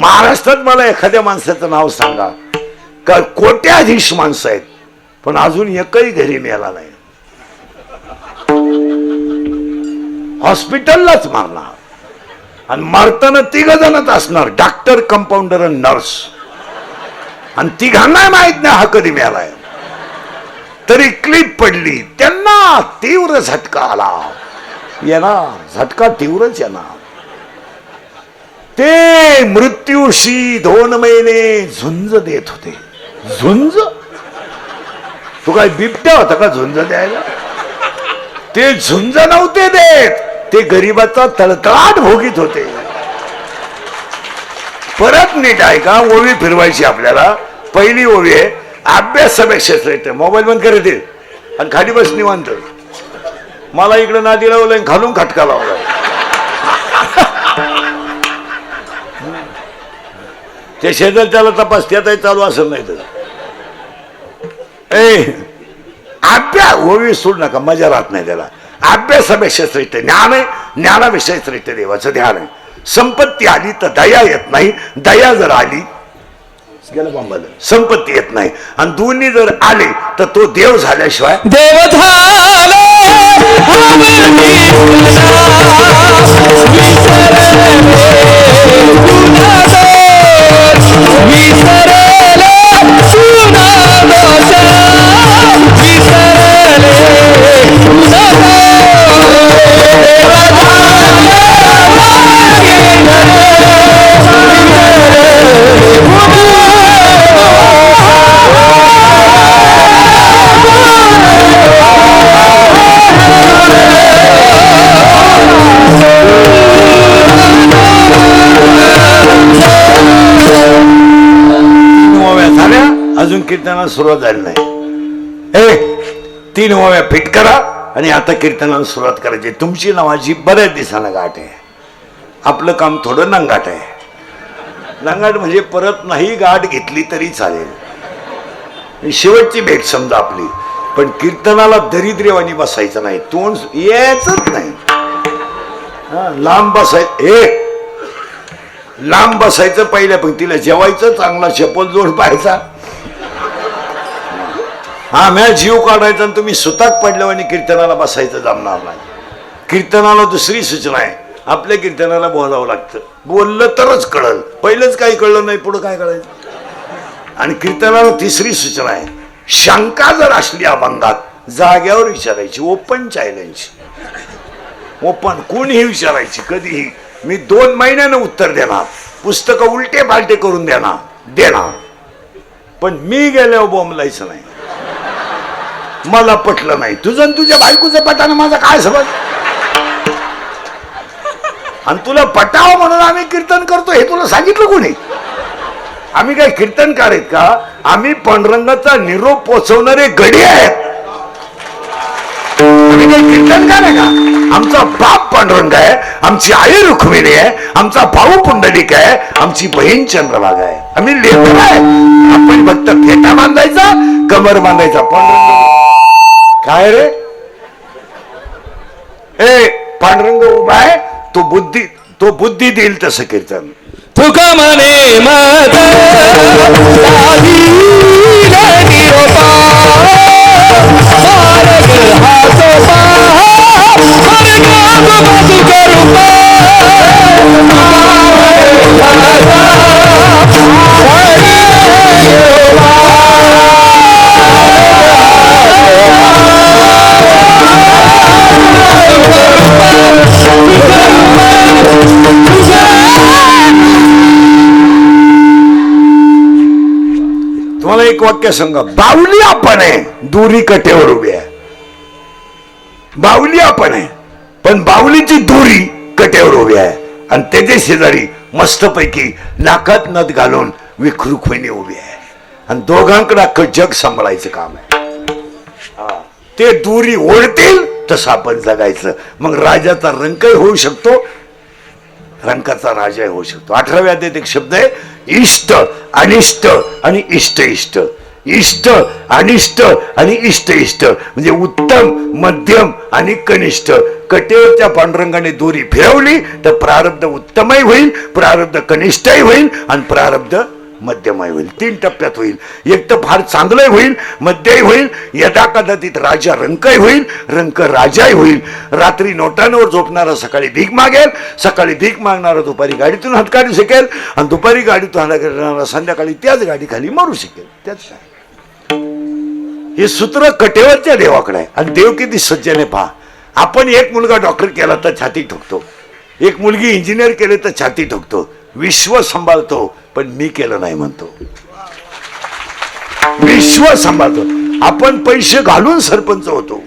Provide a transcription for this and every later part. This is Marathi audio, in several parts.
महाराष्ट्रात मला एखाद्या माणसाचं नाव सांगा का कोट्याधीश माणसं आहेत पण अजून एकही घरी मिळाला नाही. हॉस्पिटललाच मारणार आणि मारताना 3 जणच असणार, डॉक्टर, कंपाऊंडर आणि नर्स. आणि तिघांना माहित नाही हा कधी मिळालाय. तरी क्लिप पडली, त्यांना तीव्र झटका आला. येणार झटका तीव्रच येणार. ते मृत्यूशी 2 महिने झुंज देत होते. झुंज? तू काय बिबट्या होता का झुंज द्यायला? ते झुंज नव्हते देत, ते गरीबाचा तळतळाट भोगीत होते. परत नीट आहे का, ओवी फिरवायची आपल्याला. पहिली ओवी आहे, अभ्यासापेक्षा श्रेष्ठ. मोबाईल बंद करत आणि खाली बस निवांत. मला इकडं नादी लावलंय, खालून खटका लावलाय. ते शेजारच्याला तपास त्यातही चालू असेल नाही तर. अभ्यास ओवी सोड नका, मजा राहत नाही त्याला. अभ्यासापेक्षा श्रेष्ठ ज्ञान आहे, ज्ञानापेक्षा श्रेष्ठ देवाचं ध्यान आहे. संपत्ती आली तर दया येत नाही, दया जर आली संपत्ती येत नाही. आणि दोन्ही जर आले तर तो देव झाल्याशिवाय देव अजून कीर्तनाला सुरुवात झाली नाही. 3 ओव्या फिट करा आणि आता कीर्तनाला सुरुवात करायची. तुमची नावाची बऱ्याच दिवसानं गाठ आहे. आपलं काम थोडं नंगाट आहे. नंगाट म्हणजे परत नाही गाठ घेतली तरी चालेल. शेवटची भेट समजा आपली. पण कीर्तनाला दरिद्रेवानी बसायचं नाही, तोंड यायचंच नाही. लांब लांब बसायचं. पहिल्या पंक्तीला जेवायचं, चांगला चप्पल जोड पाहायचा. हा म्या जीव काढायचा आणि तुम्ही सुताक पडल्यावर कीर्तनाला बसायचं जमणार नाही. कीर्तनाला दुसरी सूचना आहे, आपल्या कीर्तनाला बोलावं लागतं. बोललं तरच कळल, पहिलंच काही कळलं नाही पुढं काय कळायचं. आणि कीर्तनाला तिसरी सूचना आहे, शंका जर असली अभंगात जाग्यावर विचारायची. Open challenge. ओपन कोणीही विचारायची कधीही. मी 2 महिन्यानं उत्तर देणार. पुस्तकं उलटे पालटे करून देणार. पण मी गेल्यावर बोंबलायचं नाही. मला पटलं नाही, तुझं आणि तुझ्या बायकोचं पटानं माझा काय समज. आणि तुला पटावं म्हणून आम्ही कीर्तन करतो हे तुला सांगितलं कोणी? आम्ही काय कीर्तनकार आहेत का? आम्ही पांडुरंगाचा निरोप पोचवणारे गडी आहेत. आम्ही काही कीर्तनकार आहे का? आमचा बाप पांडुरंग आहे, आमची आई रुक्मिणी आहे, आमचा भाऊ पुंडलिक आहे, आमची बहीण चंद्रभागा आहे. आम्ही लेकर आहे. आपण फक्त फेटा बांधायचा, कमर बांधायचा. पांडुरंग काय रे? पांडुरंग उभा आहे, तो बुद्धी देईल तसं कीर्तन. तुका म्हणे मत तुम्हाला एक वाक्य सांगा. बाहुली आपण आहे, दुरी कटेवर उभी आहे. बाहुली आपण आहे पण बाहुलीची दुरी कटेवर उभी आहे. आणि त्याच्या शेजारी मस्तपैकी नाकात नथ घालून विखरुखविणी उभी आहे. आणि दोघांकडे अख्खं जग सांभाळायचं काम आहे. ते दुरी ओढतील तसं आपण जगायचं. मग राजाचा रंकही होऊ शकतो, रंकाचा राजा होऊ शकतो. 18व्या अध्यायात एक शब्द आहे, इष्ट, अनिष्ट आणि इष्ट इष्ट. इष्ट अनिष्ट आणि इष्ट इष्ट म्हणजे उत्तम मध्यम आणि कनिष्ठ. कटेवरच्या पांडुरंगाने दोरी फिरवली तर प्रारब्ध उत्तमही होईल, प्रारब्ध कनिष्ठही होईल आणि प्रारब्ध मध्यमही होईल. 3 टप्प्यात होईल. एक तर फार चांगलंही होईल, मध्यही होईल, यदा कदाचित राजा रंकही होईल, रंक राजाही होईल. रात्री नोटांवर झोपणारा सकाळी भीक मागेल, सकाळी भीक मागणारा दुपारी गाडीतून हात काढू शकेल आणि दुपारी गाडीतून हात काढणारा संध्याकाळी त्याच गाडीखाली मरू शकेल. त्याच काय हे सूत्र कटेवरच्या देवाकडे आहे. आणि देव किती सज्जने पहा. आपण एक मुलगा डॉक्टर केला तर छाती ठोकतो, एक मुलगी इंजिनियर केले तर छाती ठोकतो, विश्व सांभाळतो, पण मी केलं नाही म्हणतो. विश्व सांभाळतो. आपण पैसे घालून सरपंच होतो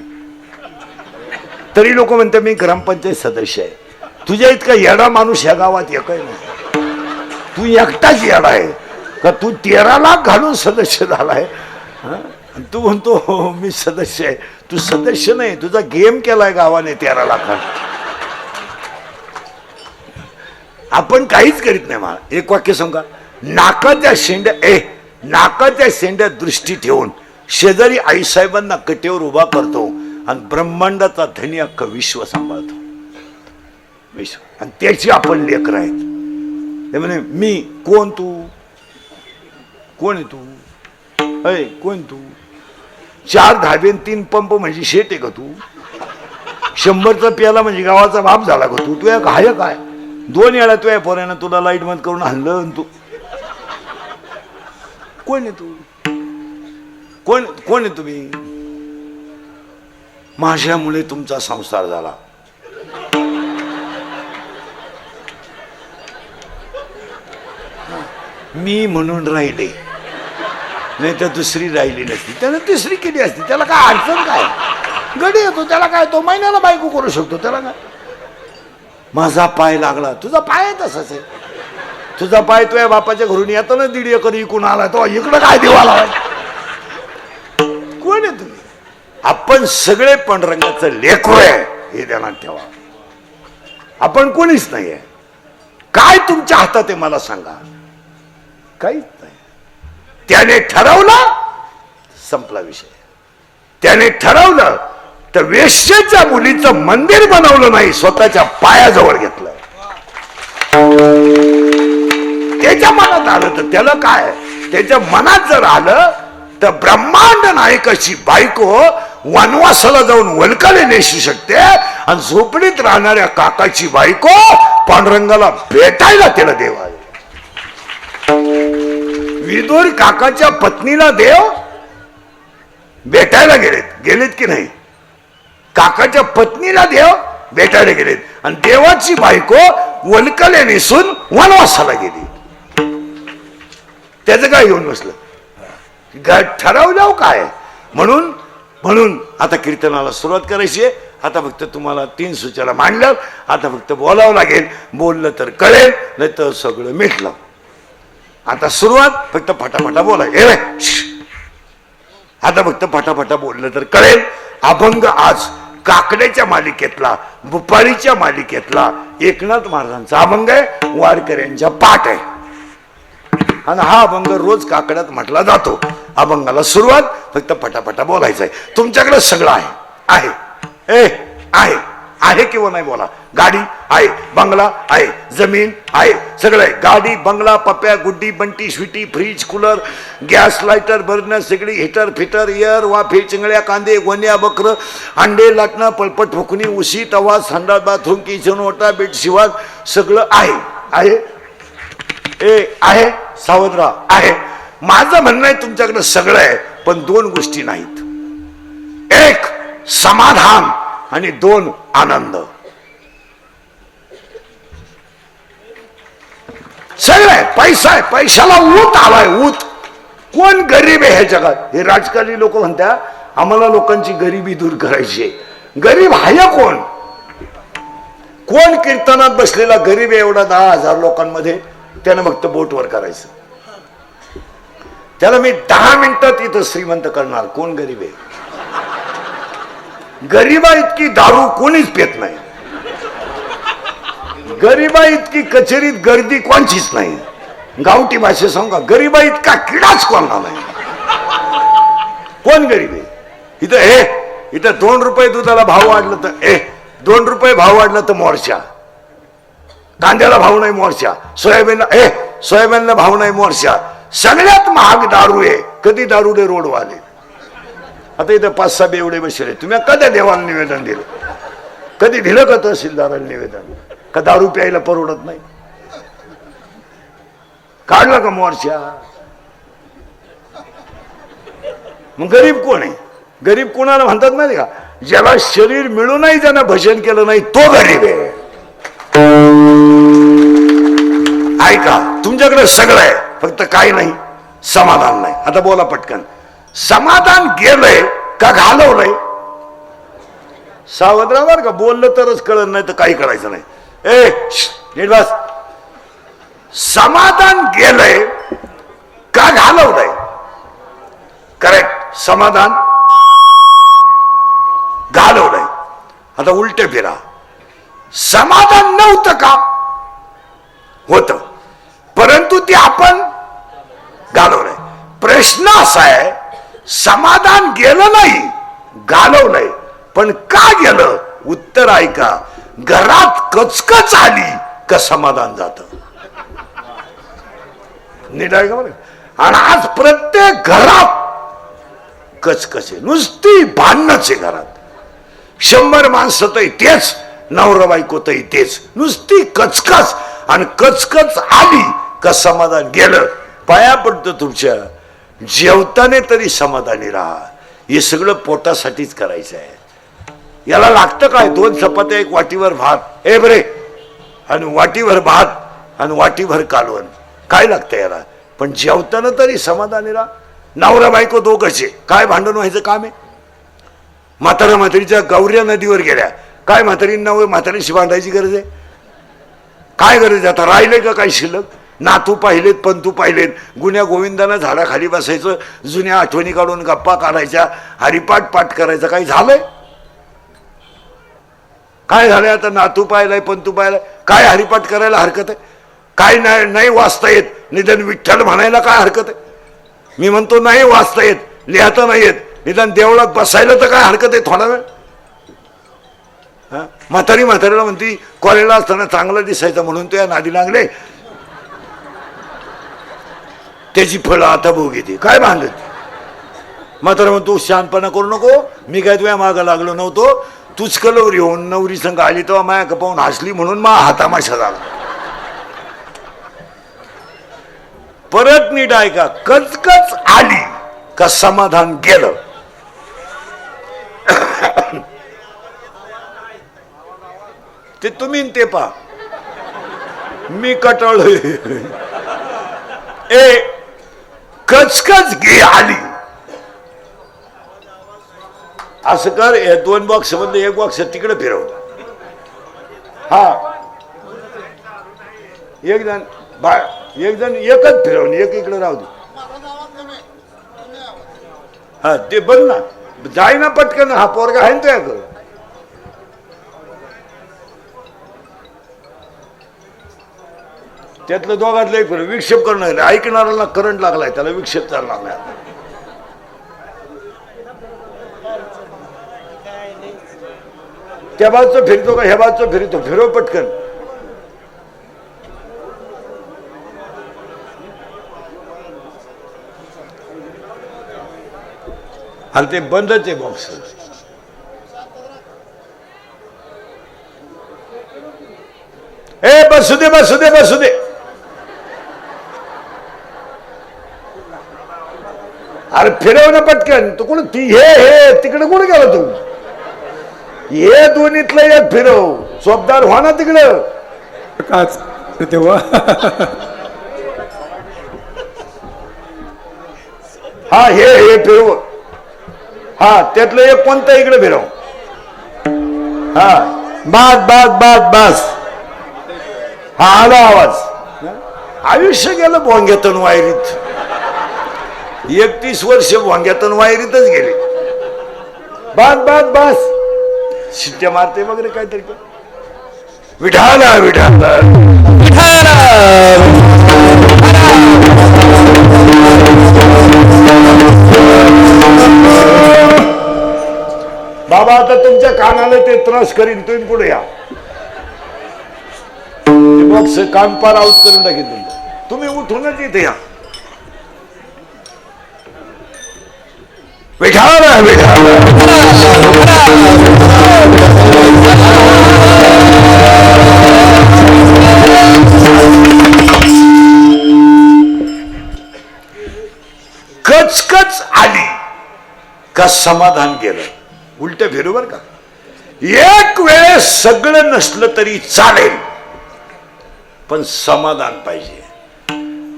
तरी लोक म्हणतात मी ग्रामपंचायत सदस्य आहे. तुझ्या इतका येडा माणूस या गावात एकही नाही. तू एकटाच येडा आहे का? तू 13 लाख घालून सदस्य झालाय. तू म्हणतो मी सदस्य आहे. तू सदस्य नाही, तुझा गेम केलाय गावाने 13 लाखात. आपण काहीच करीत नाही. मला एक वाक्य सांगा. नाकाच्या शेंड्यात दृष्टी ठेवून शेजारी आईसाहेबांना कटेवर उभा करतो आणि ब्रह्मांडाचा धनी अख्ख विश्व सांभाळतो. विश्व. आणि त्याची आपण लेकर आहेत. ते म्हणे मी कोण, तू कोण आहे, तू अय कोण, तू 4 धाबे 3 पंप म्हणजे शेत आहे का तू? 100चा प्याला म्हणजे गावाचा बाप झाला का तू? तुया काय काय 2 वेळा तुया पोऱ्यानं तुला लाईट बंद करून आणलं. तू कोण आहे, तू कोण आहे तुम्ही? माझ्यामुळे तुमचा संसार झाला. मी म्हणून राहिले, नाही तर दुसरी राहिली नसती. त्यानं तिसरी केली असती. त्याला काय अडचण काय? गडी येतो त्याला काय? तो महिन्याला बायको करू शकतो. त्याला काय? माझा पाय लागला. तुझा पाय तसाच आहे. तुझा पाय तुझ्या बापाच्या घरून येतो ना 1.5 एकर इकून आला तो इकडं काय देवाला? कोण आहे तुम्ही? आपण सगळे पांडुरंगाचं लेकरू आहे हे ध्यानात ठेवा. आपण कोणीच नाही आहे. काय तुमच्या हातात आहे मला सांगा? काहीच नाही. त्याने ठरवलं, संपला विषय. त्याने ठरवलं तर वेश्येच्या मुलीचं मंदिर बनवलं नाही, स्वतःच्या पायाजवळ घेतलं. त्याच्या मनात आलं तर त्याला काय? त्याच्या मनात जर आलं तर ब्रह्मांड नायकाची बायको वनवासाला जाऊन वल्काले नेसू शकते आणि झोपडीत राहणाऱ्या काकाची बायको पांडुरंगाला भेटायला त्याला देव आहे. विदुर काकाच्या पत्नीला देव भेटायला गेलेत की नाही? काकाच्या पत्नीला देव भेटायला गेलेत आणि देवाची बायको वल्कले नेसून वनवासाला गेली. त्याचं काय येऊन बसलं? ठरवलं काय? म्हणून आता कीर्तनाला सुरुवात करायची आहे. आता फक्त तुम्हाला 3 सूचना मांडल्या. आता फक्त बोलावं लागेल. बोललं तर कळेल, नाही तर सगळं मिटलं. आता सुरुवात फक्त फटाफटा बोलाय. आता फक्त फटाफटा बोललं तर कळेल. अभंग आज काकड्याच्या मालिकेतला, बुपारीच्या मालिकेतला एकनाथ महाराजांचा अभंग आहे. वारकऱ्यांच्या पाठ आहे आणि हा अभंग रोज काकड्यात म्हटला जातो. अभंगाला सुरुवात फक्त फटाफटा बोलायचं आहे. तुमच्याकडे सगळं आहे. आहे आहे किंवा नाही बोला. गाडी आहे, बंगला आहे, जमीन आहे, सगळं आहे. गाडी, बंगला, Pappya, Guddi, Bunty, Sweety, fridge, cooler, gas, lighter, burner, सगळी हिटर, फिटर, एअर, वाफे, चिंगळ्या, कांदे, गोण्या, बकर, अंडे, लाटणं, पळपट, ठोकणी, उशी, तवा, संडास, बाथरूम, किचन, ओटा, बेड, शिवाज सगळं आहे. आहे सावधराव आहे. माझं म्हणणं आहे तुमच्याकडे सगळं आहे, पण 2 गोष्टी नाहीत. 1 समाधान आणि 2 आनंद. सगळं आहे. पैसा आहे. पैशाला ऊत आलाय. ऊत. कोण गरीब आहे ह्या जगात? हे राजकारणी लोक म्हणतात आम्हाला लोकांची गरिबी दूर करायची आहे. गरीब आहे कोण? कोण कीर्तनात बसलेला गरीब आहे एवढा 10,000 लोकांमध्ये? त्यानं फक्त बोटवर करायचं. त्याला मी 10 मिनिटात इथं श्रीमंत करणार. कोण गरीब आहे? गरीबा इतकी दारू कोणीच पेत नाही. गरीबा इतकी कचेरीत गर्दी कोणचीच नाही. गावठी भाषेत सांगा, गरीबा इतका किडाच कोणला नाही. कोण गरीब आहे इथं? इथं 2 रुपये दुधाला भाव वाढलं तर 2 रुपये भाव वाढला तर मोर्चा, कांद्याला भाव नाही मोर्चा, सोयाबीनला भाव नाही मोर्चा. सगळ्यात महाग दारू आहे. कधी दारुडे रोडवाले. आता इथं 5-6 बेवडे बसले. तुम्ही कधी देवाला निवेदन दिलं? कधी दिलं का तहसीलदाराला निवेदन? का दारू प्यायला परवडत नाही? काढला का मोर्चा? मग गरीब कोण आहे? गरीब कोणाला म्हणतात माहिती का? ज्याला शरीर मिळूनही ज्यानं भजन केलं नाही तो गरीब आहे. ऐका, तुमच्याकडे सगळं आहे, फक्त काय नाही, समाधान नाही. आता बोला पटकन, समाधान गेलंय का घालवलंय? सावध राहा का, बोललं तरच कळत नाही तर काही कळायचं नाही. नीट बस. समाधान गेलंय का घालवलंय? करेक्ट, समाधान घालवलंय. आता उलटे फिरा, समाधान नव्हतं का? होत, परंतु ते आपण घालवलंय. प्रश्न असा आहे, समाधान गेलं नाही, घालवलंय, पण का गेलं? उत्तर ऐका, घरात कचकच आली का समाधान जात. नीट आहे का बरं? आणि आज प्रत्येक घरात कचकच आहे, नुसती भांडणच आहे घरात. 100 माणसं तर तेच, नवरा बायको तर तेच, नुसती कचकच. आणि कचकच आली का समाधान गेलं. पाया पडतं तुमच्या, जेवताने तरी समाधानी राहा. हे सगळं पोटासाठीच करायचं आहे. याला लागतं काय? 2 चपात्या, 1 वाटीवर भात, बरे, आणि वाटीभर भात आणि वाटीभर कालवण, काय लागतं याला? पण जेवताना तरी समाधानी राहा. नवरा बायको दोघंचे, काय भांडण व्हायचं काम आहे? म्हातारा म्हातारीच्या गौऱ्या नदीवर गेल्या, काय म्हातारींना म्हातारीशी भांडायची गरज आहे? काय गरज? आता राहिले का काही शिल्लक? नातू पाहिलेत, पंतू पाहिलेत, गुन्ह्या गोविंदानं झाडाखाली बसायचं, जुन्या आठवणी काढून गप्पा काढायच्या, हरिपाठ पाठ करायचा. काही झालंय? काय झालंय? आता नातू पाहिलाय, पंतू पाहिलाय, काय हरिपाठ करायला हरकत आहे? काय नाही वाचता येत, निदान विठ्ठल म्हणायला काय हरकत आहे? मी म्हणतो नाही वाचता येत, लिहता नाही येत, निदान देवळात बसायला तर काय हरकत आहे थोडा वेळ? म्हातारीला म्हणती कॉलेजला असताना चांगला दिसायचा म्हणून तो या नादी लागले, त्याची फळं आता भोग येते. काय भांडत? म्हातारा म्हणतो शांतपणा करू नको, मी काय तुझ्या मागं लागलो नव्हतो, तूच कलवर येऊन नवरी संघ आली तेव्हा माया कपावून हसली म्हणून मा हातामाशा झाला. परत नीट ऐका, कचकच आली का समाधान गेलं. ते तुम्ही ते पा, मी कटाळलोय. कचकच गे आली. असं कर, 2 बॉक्स मधले 1 बॉक्स तिकडे फिरव. हा, एक जण एकच फिरवून एक इकडे राहू दे. हा, ते बघ ना, जाय ना पटकन. हा पोरगा आहे ना तो, त्यातलं दोघातलं एक फिरव. विक्षेप करणं, ऐकणाऱ्याला करंट लागलाय, त्याला विक्षेप चालला लागलाय. त्या बाजूचं फिरतो का ह्या बाजूचं फिरतो? फिरव पटकन. आणि ते बंदच आहे बॉक्स. बसू दे बसू दे बसू दे. अरे फिरव ना पटकन. तू कोण ती हे तिकडे कोण गेला तू? हे दोन्हीतलं एक फिरव. चोपदार व्हा ना तिकडं. तेव्हा हा हे फिरव. हा, त्यातलं एक कोणतं इकडे फिरव. हा, बस बस बस बस. हा, आला आवाज. आयुष्य गेलं भोंग्यातून वायरीत. 31 वर्ष भोंग्यातून वायरीतच गेले. बस बस बस. शिट्ट्या मारते वगैरे काहीतरी. विठाला विठाला विठाला. बाबा आता तुमच्या कानाला ते त्रास करीन, तुम्ही पुढे या. बॉक्स कान पार आउट करून टाकेल तुमचं. तुम्ही उठूनच इथे या. विठाला कचकच आली का समाधान गेलं. उलट फिरू बर का. एक वेळेस सगळं नसलं तरी चालेल, पण समाधान पाहिजे.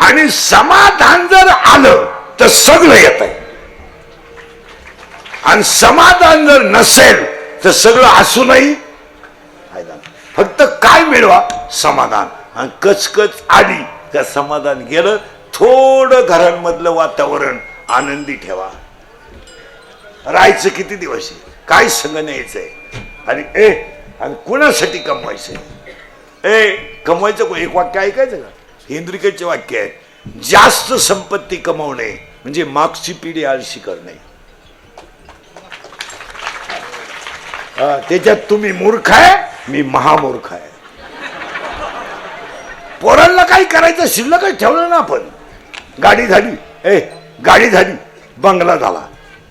आणि समाधान जर आलं तर सगळं येत आहे, आणि समाधान जर नसेल तर सगळं असूनही फायदा नाही. फक्त काय मिळवा? समाधान. आणि कचकच आली का समाधान गेलं. थोडं घरांमधलं वातावरण आनंदी ठेवा. राहायचं किती दिवस आहे, काय संग न्यायचंय, आणि कुणासाठी कमवायचंय. कमवायचं एक वाक्य ऐकायचं का? हेनरिकेचे वाक्य आहे, जास्त संपत्ती कमवणे म्हणजे मागची पिढी आळशी करणे. त्याच्यात तुम्ही मूर्ख आहे, मी महामूर्ख आहे. पोरांना काही करायचं शिल्लकच ठेवलं ना आपण. गाडी झाली, गाडी झाली, बंगला झाला,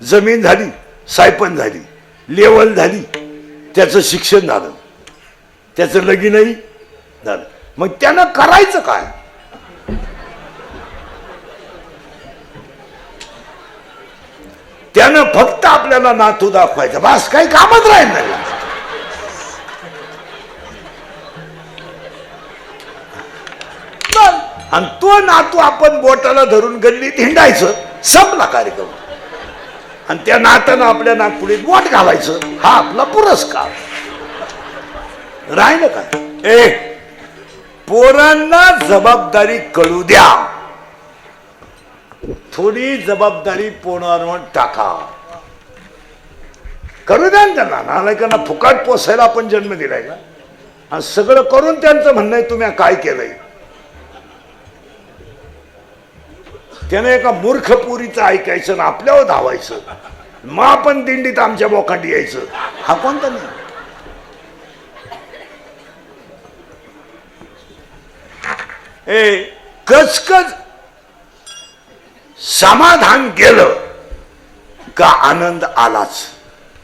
जमीन झाली, सायपन झाली, लेवल झाली, त्याचं शिक्षण झालं, त्याचं लगीनही झालं. मग त्यानं करायचं काय? त्यानं फक्त आपल्याला नातू दाखवायचं, बस काही कामच राहील नाही. आणि तो नातू आपण बोटाला धरून गल्लीत हिंडायचं, संपला कार्यक्रम. आणि त्या नात्यानं आपल्या नागपुडीत बोट घालायचं, हा आपला पुरस्कार. राहिलं काय? पोरांना जबाबदारी कळू द्या, थोडी जबाबदारी पोरांवर टाका. करू द्या ना त्यांना. नालायकांना फुकाट पोसायला आपण जन्म दिलाय का? आणि सगळं करून त्यांचं म्हणणं आहे तुम्ही काय केलंय. त्याने एका मूर्ख पुरीचं ऐकायचं ना आपल्यावर धावायचं, मग आपण दिंडीत आमच्या बोकांडी यायचं. हा कोणता नाही. कचकच समाधान गेलं का आनंद आलाच.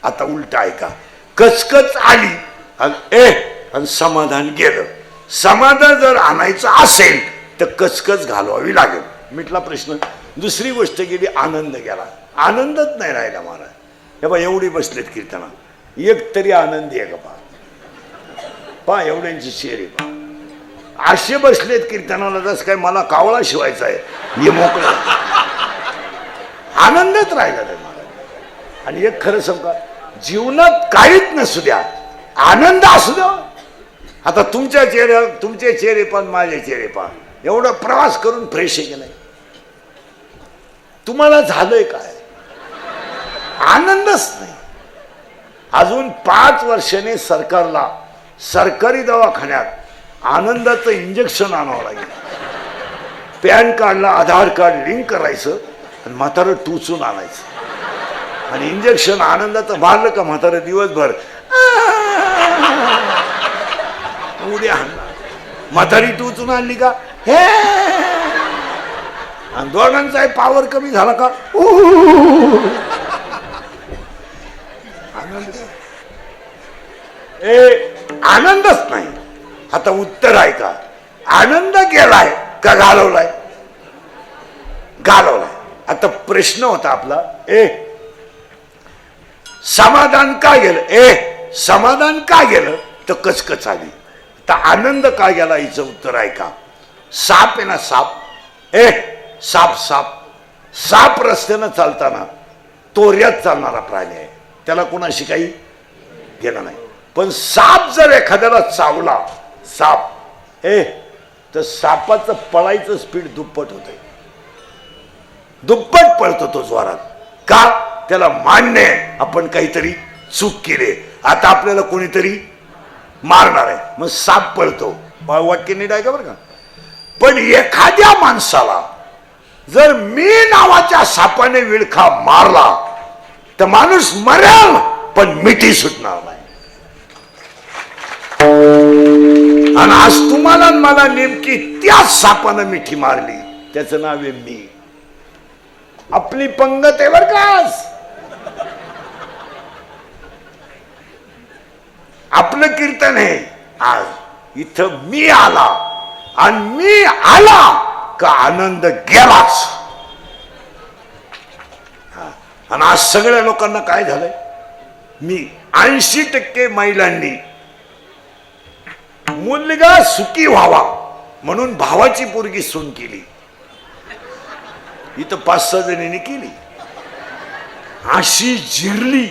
आता उलट ऐका, कचकच आली आणि समाधान गेलं. समाधान जर आणायचं असेल तर कचकच घालवावी लागेल. मिटला प्रश्न. दुसरी गोष्ट गेली, आनंद गेला. आनंदच नाही राहिला महाराज. हे बा एवढी बसलेत कीर्तना, एक तरी आनंदी आहे का? पा एवढ्यांची शेरी पा असे बसलेत कीर्तनाला, जस काय मला कावळा शिवायचा आहे, हे मोकळं. आनंदच राहिला नाही महाराज. आणि एक खरं सांगा, जीवनात काहीच नसू द्या, आनंद असू द्या. आता तुमच्या चेहऱ्या, तुमचे चेहरे पण माझे चेहरे पण, एवढा प्रवास करून फ्रेश आहे की नाही? तुम्हाला झालंय काय? आनंदच नाही. अजून 5 वर्षाने सरकारला सरकारी दवाखान्यात आनंदाचं इंजेक्शन आणावं लागेल. पॅन कार्डला आधार कार्ड लिंक करायचं आणि म्हातारं टुचून आणायचं, आणि इंजेक्शन आनंदाचं मारलं का म्हातारं दिवसभर उड्या आणणार. म्हातारी टुचून आणली का हे, आणि दोघांचा पावर कमी झाला का आनंदच नाही. आता उत्तर आहे का? आनंद गेलाय का घालवलाय? घालवलाय. आता प्रश्न होता आपला, समाधान का गेलं? समाधान का गेलं तर कचकच आली. तर आनंद का गेला हिचं उत्तर आहे का? साप आहे ना, साप. साप साप साप रस्त्यानं चालताना तोऱ्यात चालणारा प्राणी आहे, त्याला कोणाशी काही घेणं नाही. पण साप जर एखाद्याला चावला, साप तर सापाचं पळायचं स्पीड दुप्पट होते. दुप्पट पळतो तो जोरात. का? त्याला मान्य आहे आपण काहीतरी चूक केली, आता आपल्याला कोणीतरी मारणार आहे, मग साप पळतो. वाक्य नीट आहे का बरं का? पण एखाद्या माणसाला जर मी नावाच्या सापाने विळखा मारला तर माणूस मरेल पण मिठी सुटणार नाही. आणि आज तुम्हाला आणि मला नेमकी त्याच सापानं मिठी मारली, त्याचं नाव आहे मी. आपली पंगत आहे बर का आज. आपलं कीर्तन आहे आज. इथं मी आला आणि मी आला का आनंद गेलाच. आणि आज सगळ्या लोकांना काय झालंय, मी 80% महिलांनी मुलगा सुखी व्हावा म्हणून भावाची पोरगी सून केली. इथं 5-6 जणींनी केली. अशी जिरली,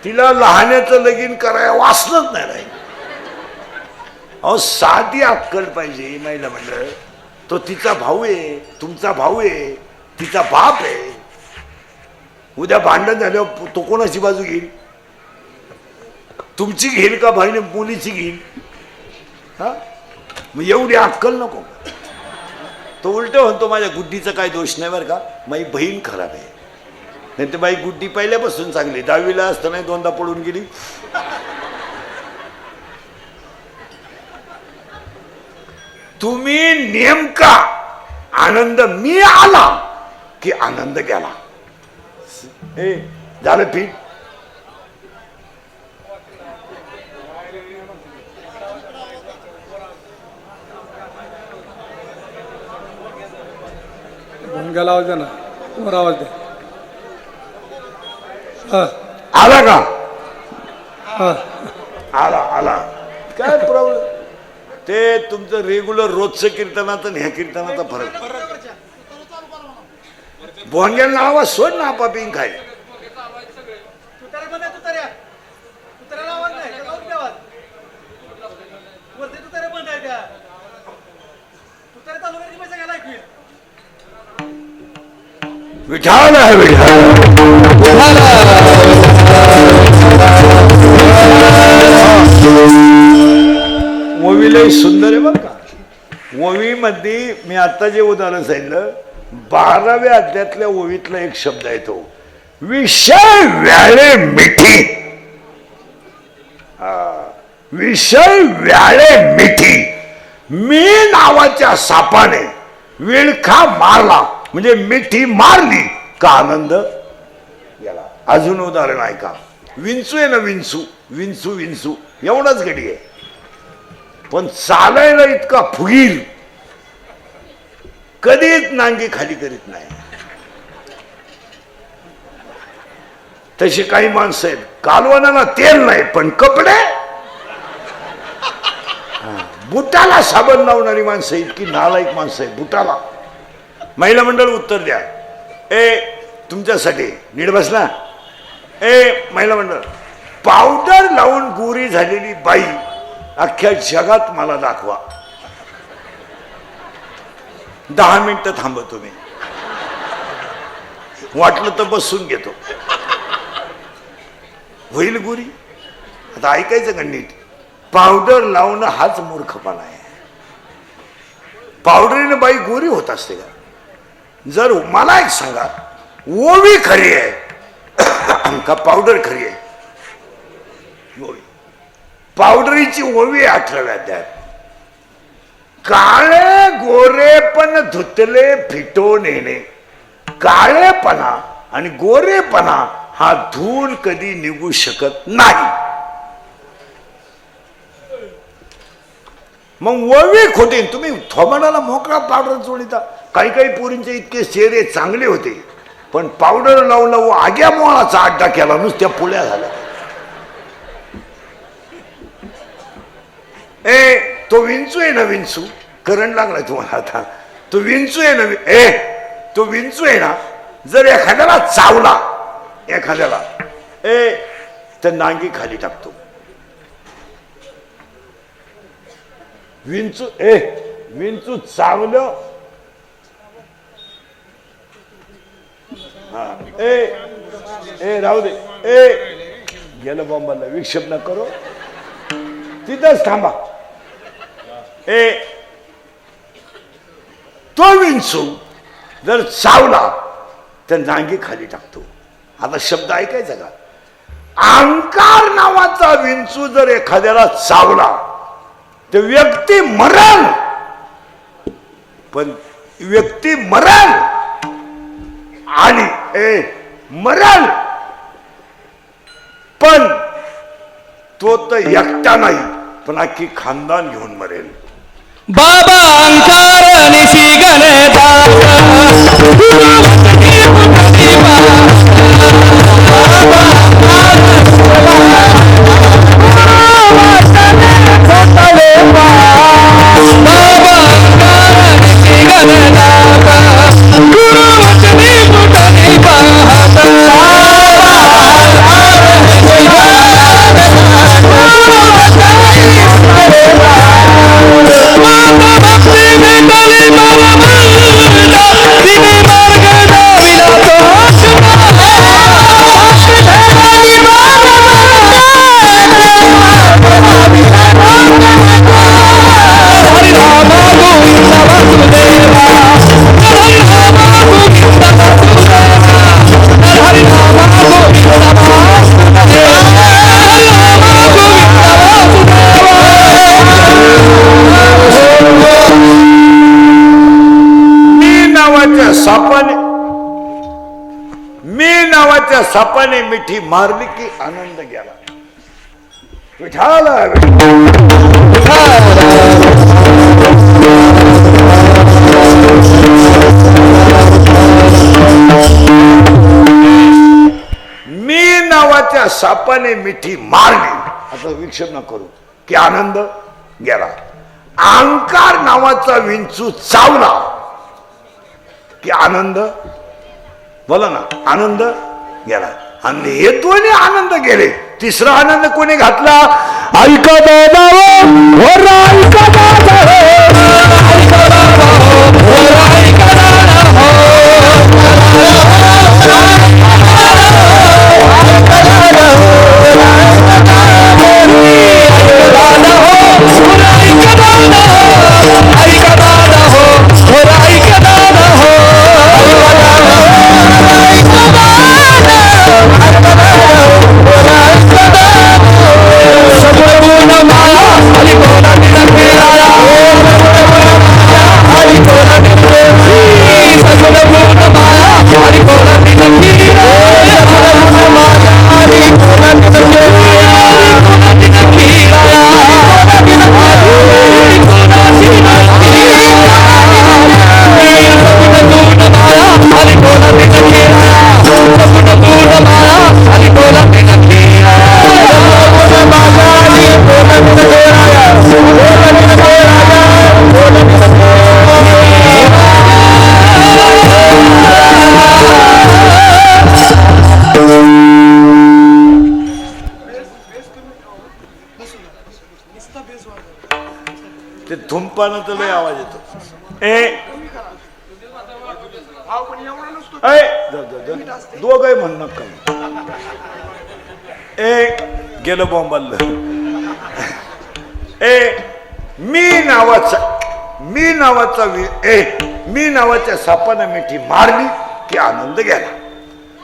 तिला लहानाचं लगीन करायला वासनच नाही राहील. अहो साधी अक्कल पाहिजे. महिला मंडळ, तो तिचा भाऊ आहे, तुमचा भाऊ आहे, तिचा बाप आहे. उद्या भांडण झाल्यावर तो कोणाची बाजू घेईल? तुमची घेईल का भाईने मुलीची घेईल? हा, मग एवढी अक्कल नको. तो उलट म्हणतो माझ्या गुड्डीचा काय दोष नाही बरं का, माझी बहीण खराब आहे. नाही तर बाई गुड्डी पहिल्यापासून चांगली, 10वीला असताना 2दा पडून गेली. तुम्ही नेमका आनंद मी आला की आनंद गेला. ए झालं पीठ. भंगाला आवाज द्या ना, वर आवाज द्या. आला का? हा, आला आला. काय प्रॉब्लेम? ते तुमचं रेग्युलर रोजचं कीर्तनाचं आणि ह्या कीर्तनाचा फरक. भोंग्यांना आवाज सोड ना, आपापिंग खाय. विठाल आहे विठाल. ओवी लय सुंदर आहे बरं का. ओवी मध्ये मी आता जे उदाहरण सांगितलं, 12व्या अध्यायातल्या ओवीतला एक शब्द आहे तो विषय व्याळे मिठी. विषय व्याळे मिठी. मी नावाच्या सापाने विळखा मारला म्हणजे मिठी मारली का आनंद गेला. अजून उदाहरण ऐका. विंचू आहे ना, विंचू विंचू विंचू एवढाच गडी आहे, पण चालायला इतका फुगीर, कधीच नांगी खाली करीत नाही. तशी काही माणसं आहेत, कालवणाला तेल नाही पण कपडे, बुटाला साबण लावणारी माणसं, इतकी नालायक माणसं आहेत बुटाला. महिला मंडळ उत्तर द्या. ए तुमच्यासाठी नीट बसला. ए महिला मंडळ, पावडर लावून गोरी झालेली बाई अख्ख्या जगात मला दाखवा. 10 मिनिटं थांबतो मी, वाटलं तर बसून घेतो. होईल गोरी? आता ऐकायचं का नीट. पावडर लावणं हाच मूर्खपणा आहे. पावडरीने बाई गोरी होत असते का? जर मला एक सांगा, ओवी खरी आहे का पावडर खरी आहे? ओवी. पावडरीची ओवी 18व्या अध्यायात. काळे गोरेपण धुतले फिटो नेणे. काळेपणा आणि गोरेपणा हा धून कधी निघू शकत नाही. मग ओवी खोटी. तुम्ही थोबाडाला मोकळा पावडर जोडीता. काही काही पोरींचे इतके चेहरे चांगले होते, पण पावडर लावून लावून आग्या मोळाचा अड्डा केला, नुसत्या पुळ्या झाल्या. ए तो विंचू आहे ना, विंचू. करंट लागलाय तुम्हाला आता. तो विंचू आहे ना, तो विंचू आहे ना, जर एखाद्याला चावला, एखाद्याला तर नांगी खाली टाकतो. विंचू विंचू चावलं. हा राहू दे. गेलं बॉम्बाला. विक्षेप न करो, तिथंच थांबा. तो विंचू जर चावला त्या नांगी खाली टाकतो. आता शब्द ऐकायचा का? अहंकार नावाचा विंचू जर एखाद्याला चावला तर व्यक्ती मरण, पण व्यक्ती मरण आणि मरण, पण तो तर एकटा नाही, पण अख्खी खानदान घेऊन मरेल. बाबा अंकार निशी सापाने मिठी मारली की आनंद गेला. विठाला मी नावाच्या सापाने मिठी मारली, आता विक्षेप न करू, की आनंद गेला. अहंकार नावाचा विंचू चावला की आनंद, बोला ना, आनंद गेला. आणि हे दोन्ही आनंद गेले. तिसरा आनंद कोणी घातला? ऐका दादा ते धुंपानं तर लय आवाज येतो. दोघही म्हणणं काही गेलं बॉम्बाला. मी नावाच्या सापानं मिठी मारली की आनंद गेला.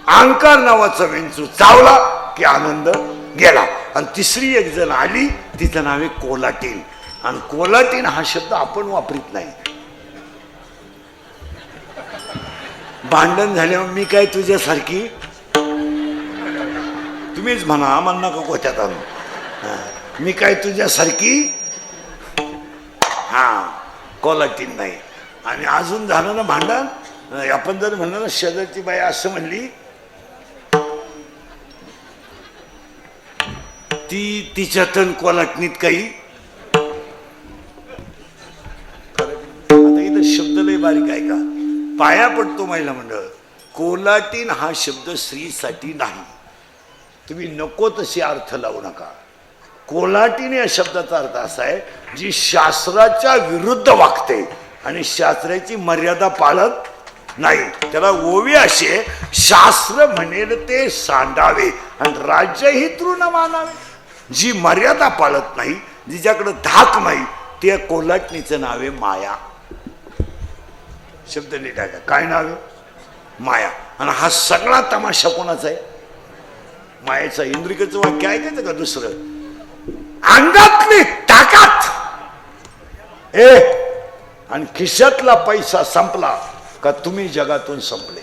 अहंकार नावाचा विंचू चावला की आनंद गेला. आणि तिसरी एक जण आली, तिचं नाव आहे कोलाटीन. आणि कोलाटीन हा शब्द आपण वापरीत नाही. भांडण झाल्यावर मी काय तुझ्यासारखी, तुम्हीच म्हणा, आम्हाला नका गोत्यात आणू. मी काय तुझ्यासारखी, हा कोलाटीन नाही. आणि अजून झालं ना भांडण, आपण जर म्हणलं ना शेजारची बाई असं म्हणली, ती तिच्यातून कोलाटणीत काही, आता इथं शब्द लय बारीक आहे का, पाया पडतो महिला मंडळ. कोलाटीन हा शब्द स्त्रीसाठी नाही. तुम्ही नको तसे अर्थ लावू नका. कोलाटीन या शब्दाचा अर्थ असा आहे, जी शास्त्राच्या विरुद्ध वागते आणि शास्त्राची मर्यादा पाळत नाही. त्याला ओवी असे, शास्त्र म्हणेल ते सांडावे आणि राज्यही तृण मानावे. जी मर्यादा पाळत नाही, जिच्याकडे धाक नाही, त्या कोलाटणीचं नाव आहे माया. शब्द नीट आहे का? काय नाव आहे? माया. आणि हा सगळा तमाशा कोणाचा आहे? मायेचा. इंद्रिकेचं वाक्य ऐकायचं का दुसरं? अंगातली ताकद आणि खिशातला पैसा संपला का तुम्ही जगातून संपले.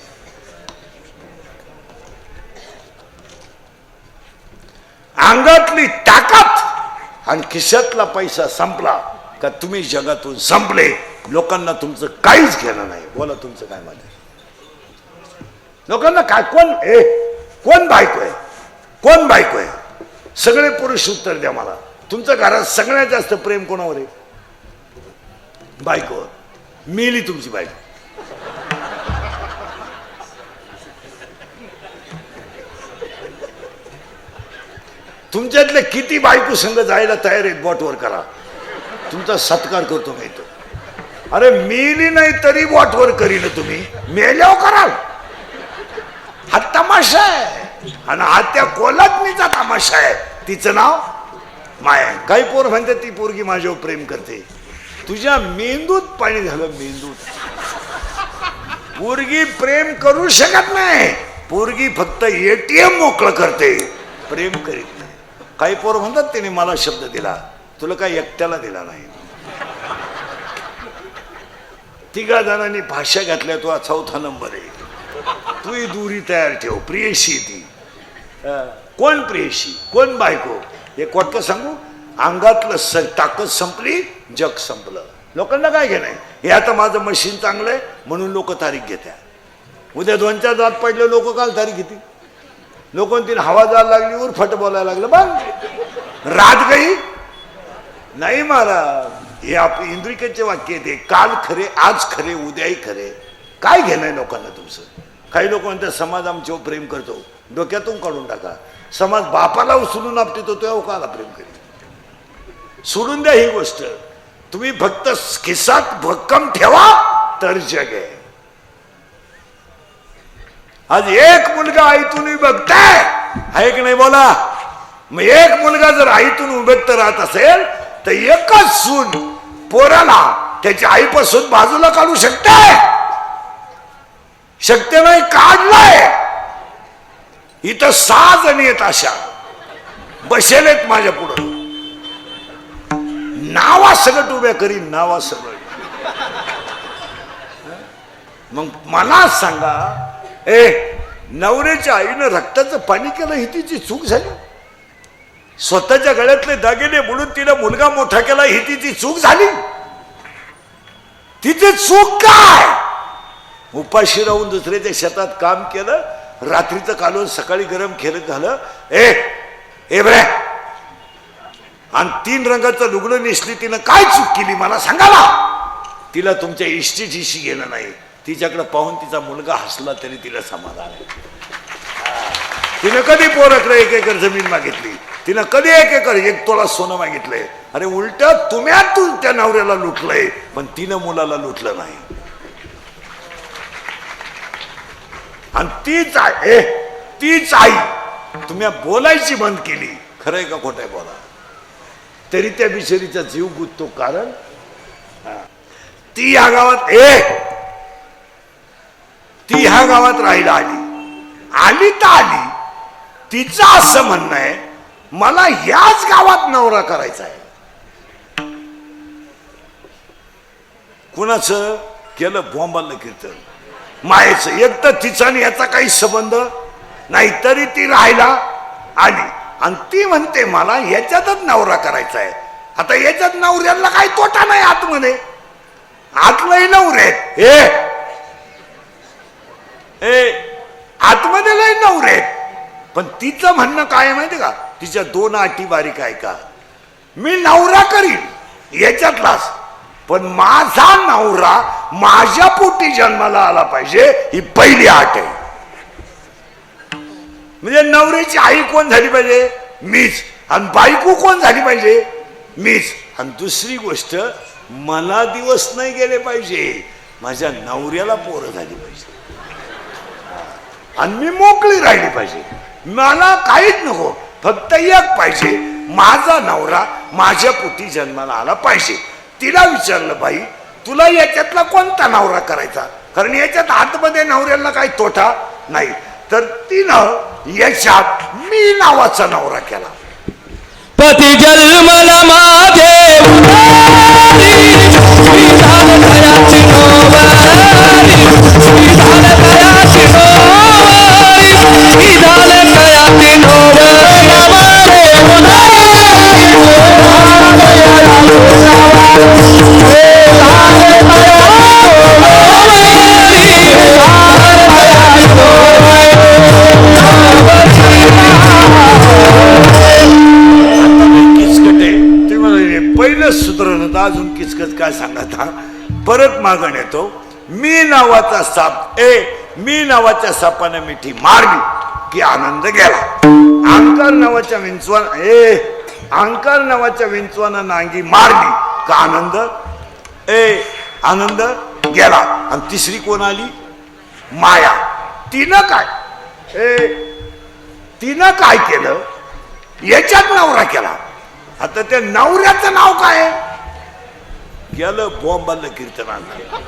अंगातली ताकद आणि खिशातला पैसा संपला का तुम्ही जगातून संपले. लोकांना तुमचं काहीच घेणं नाही. बोला तुमचं काय मत आहे? लोकांना काय कोण बायको आहे? कोण बायको आहे? सगळे पुरुष उत्तर द्या मला. तुमच्या घरात सगळ्यात जास्त प्रेम कोणावर आहे? बायकोवर. मेली तुमची बायको. तुमच्यातले किती बायको संघ जायला तयार आहेत? बोटवर करा. तुमचा सत्कार करतो मी तो. अरे मेली नाही तरी बोटवर करीन तुम्ही. मेल्यावर कराल. हा तमाशा आहे. आणि हा त्या कोलाटणीचा तमाशा आहे. तिचं नाव माया. काही पोर म्हणते ती पोरगी माझ्यावर प्रेम करते. तुझ्या मेंदूत पाणी झालं. मेंदूत. पोरगी प्रेम करू शकत नाही. पोरगी फक्त एटीएम मोकळं करते, प्रेम करीत नाही. काही पोर म्हणतात त्याने मला शब्द दिला, तुला काही एकट्याला दिला नाही. तिघा जणांनी भाषा घातल्या. तो 4था नंबर आहे. तू ही दुरी तयार ठेव. प्रियशी ती कोण? प्रियशी कोण? बायको. एक वाक्य सांगू, अंगातलं ताकद संपली, जग संपलं. लोकांना काय घेणं आहे? हे आता माझं मशीन चांगलं आहे म्हणून लोक तारीख घेतात. उद्या 2-4 दात पडले लोक काल तारीख घेतील. लोकांनी हवा जायला लागली, उरफट बोलायला लागलं, बघ रात गई नाही महाराज. हे आपले इंद्रिकेचे वाक्य ते. काल खरे, आज खरे, उद्याही खरे. काय घेणं आहे लोकांना तुमचं? काही लोक म्हणतात समाज आमच्यावर प्रेम करतो. डोक्यातून काढून टाका. समाज बापाला उचलून आपटितो तो काला प्रेम करेल. सोडून द्या ही गोष्ट. तुम्ही फक्त खिसात भक्कम ठेवा तर जग आहे. आज एक मुलगा आईतून बघताय आहे की नाही? बोला. मग एक मुलगा जर आईतून उभेत राहत असेल तर एकच सून पोराला त्याच्या आईपासून बाजूला काढू शकते? शक्य नाही. काढलाय. इथं 6 जणी आहेत अशा बसेलेत माझ्या पुढं. नावा सगट उभ्या करीन. नावा सगट. मग मला सांगा, नवऱ्याच्या आईनं रक्ताचं पाणी केलं ही तिची चूक झाली? स्वतःच्या गळ्यातले दागिने म्हणून तिला मुलगा मोठा केला ही तिची चूक झाली? तिची चूक काय? उपाशी राहून दुसऱ्याच्या शेतात काम केलं, रात्रीचं कालवून सकाळी गरम केलं झालं. बरे आणि 3 रंगाचं लुगडं नेसली. तिनं काय चूक केली मला सांगाला? तिला तुमच्या इष्टीशी घेणं नाही. तिच्याकडे पाहून तिचा मुलगा हसला तरी तिला समाधान आहे. तिनं कधी पोराकडे 1 एकर जमीन मागितली? तिनं कधी 1 एकर 1 तोळा सोनं मागितलंय? अरे उलट तुम्ही त्या नवऱ्याला लुटलंय, पण तिनं मुलाला लुटलं नाही. आणि तीच आई तुम्ही बोलायची बंद केली. खरंय का खोटंय? बोला. तरी त्या बिचारीचा जीव गुंततो. कारण ती ह्या गावात राहायला आली तर आली. तिचं असं म्हणणं आहे मला याच गावात नवरा करायचा आहे. कुणाचं केलं? बॉम्बाला कीर्तन. मायेचं. एक तर तिचा आणि याचा काही संबंध नाही, तरी ती राहायला आली आणि ती म्हणते मला याच्यातच नवरा करायचा आहे. आता याच्यात नवऱ्याला काही तोटा नाही. आतमध्ये आतलंही नवरे आहेत. आतमध्ये लय नवरे आहेत. पण तिचं म्हणणं काय माहिती का? तिच्या 2 अटी बारीक आहे का? मी नवरा करीन याच्यातलाच, पण माझा नवरा माझ्या पोटी जन्माला आला पाहिजे, ही पहिली अट आहे. म्हणजे नवऱ्याची आई कोण झाली पाहिजे? मीच. आणि बायको कोण झाली पाहिजे? मीच. आणि दुसरी गोष्ट, मला दिवस नाही गेले पाहिजे, माझ्या नवऱ्याला पोरं झाली पाहिजे आणि मी मोकळी राहिली पाहिजे. मला काहीच नको, फक्त एक पाहिजे, माझा नवरा माझ्या पोटी जन्माला आला पाहिजे. तिला विचारलं बाई तुला याच्यातला कोणता नवरा करायचा? कारण याच्यात आतमध्ये नवऱ्याला काही तोटा नाही. तर तिनं याच्यात मी नावाचा नवरा केला. पती जन्मला माझे उदारी, विधान दयाची नोवारी, विधान दयाची नोवारी, विधान दयाची नोवारी, माझे उदारी, विधान दयाची नोवारी, विधान दयाची किचकट आहे. तुम्ही म्हणाले पहिलं सुधारण तर अजून किचकट काय सांगत हा. परत मागण येतो. मी नावाचा साप मी नावाच्या सापाने मिठी मारली की आनंद गेला. अंकार नावाच्या अंकार नावाच्या विंचवानं नांगी मारली का आनंद गेला. आणि तिसरी कोण आली? माया. तिनं काय केलं? याच्यात नवरा केला. आता त्या नवऱ्याचं नाव काय? गेलं बॉम्बाला कीर्तनाला.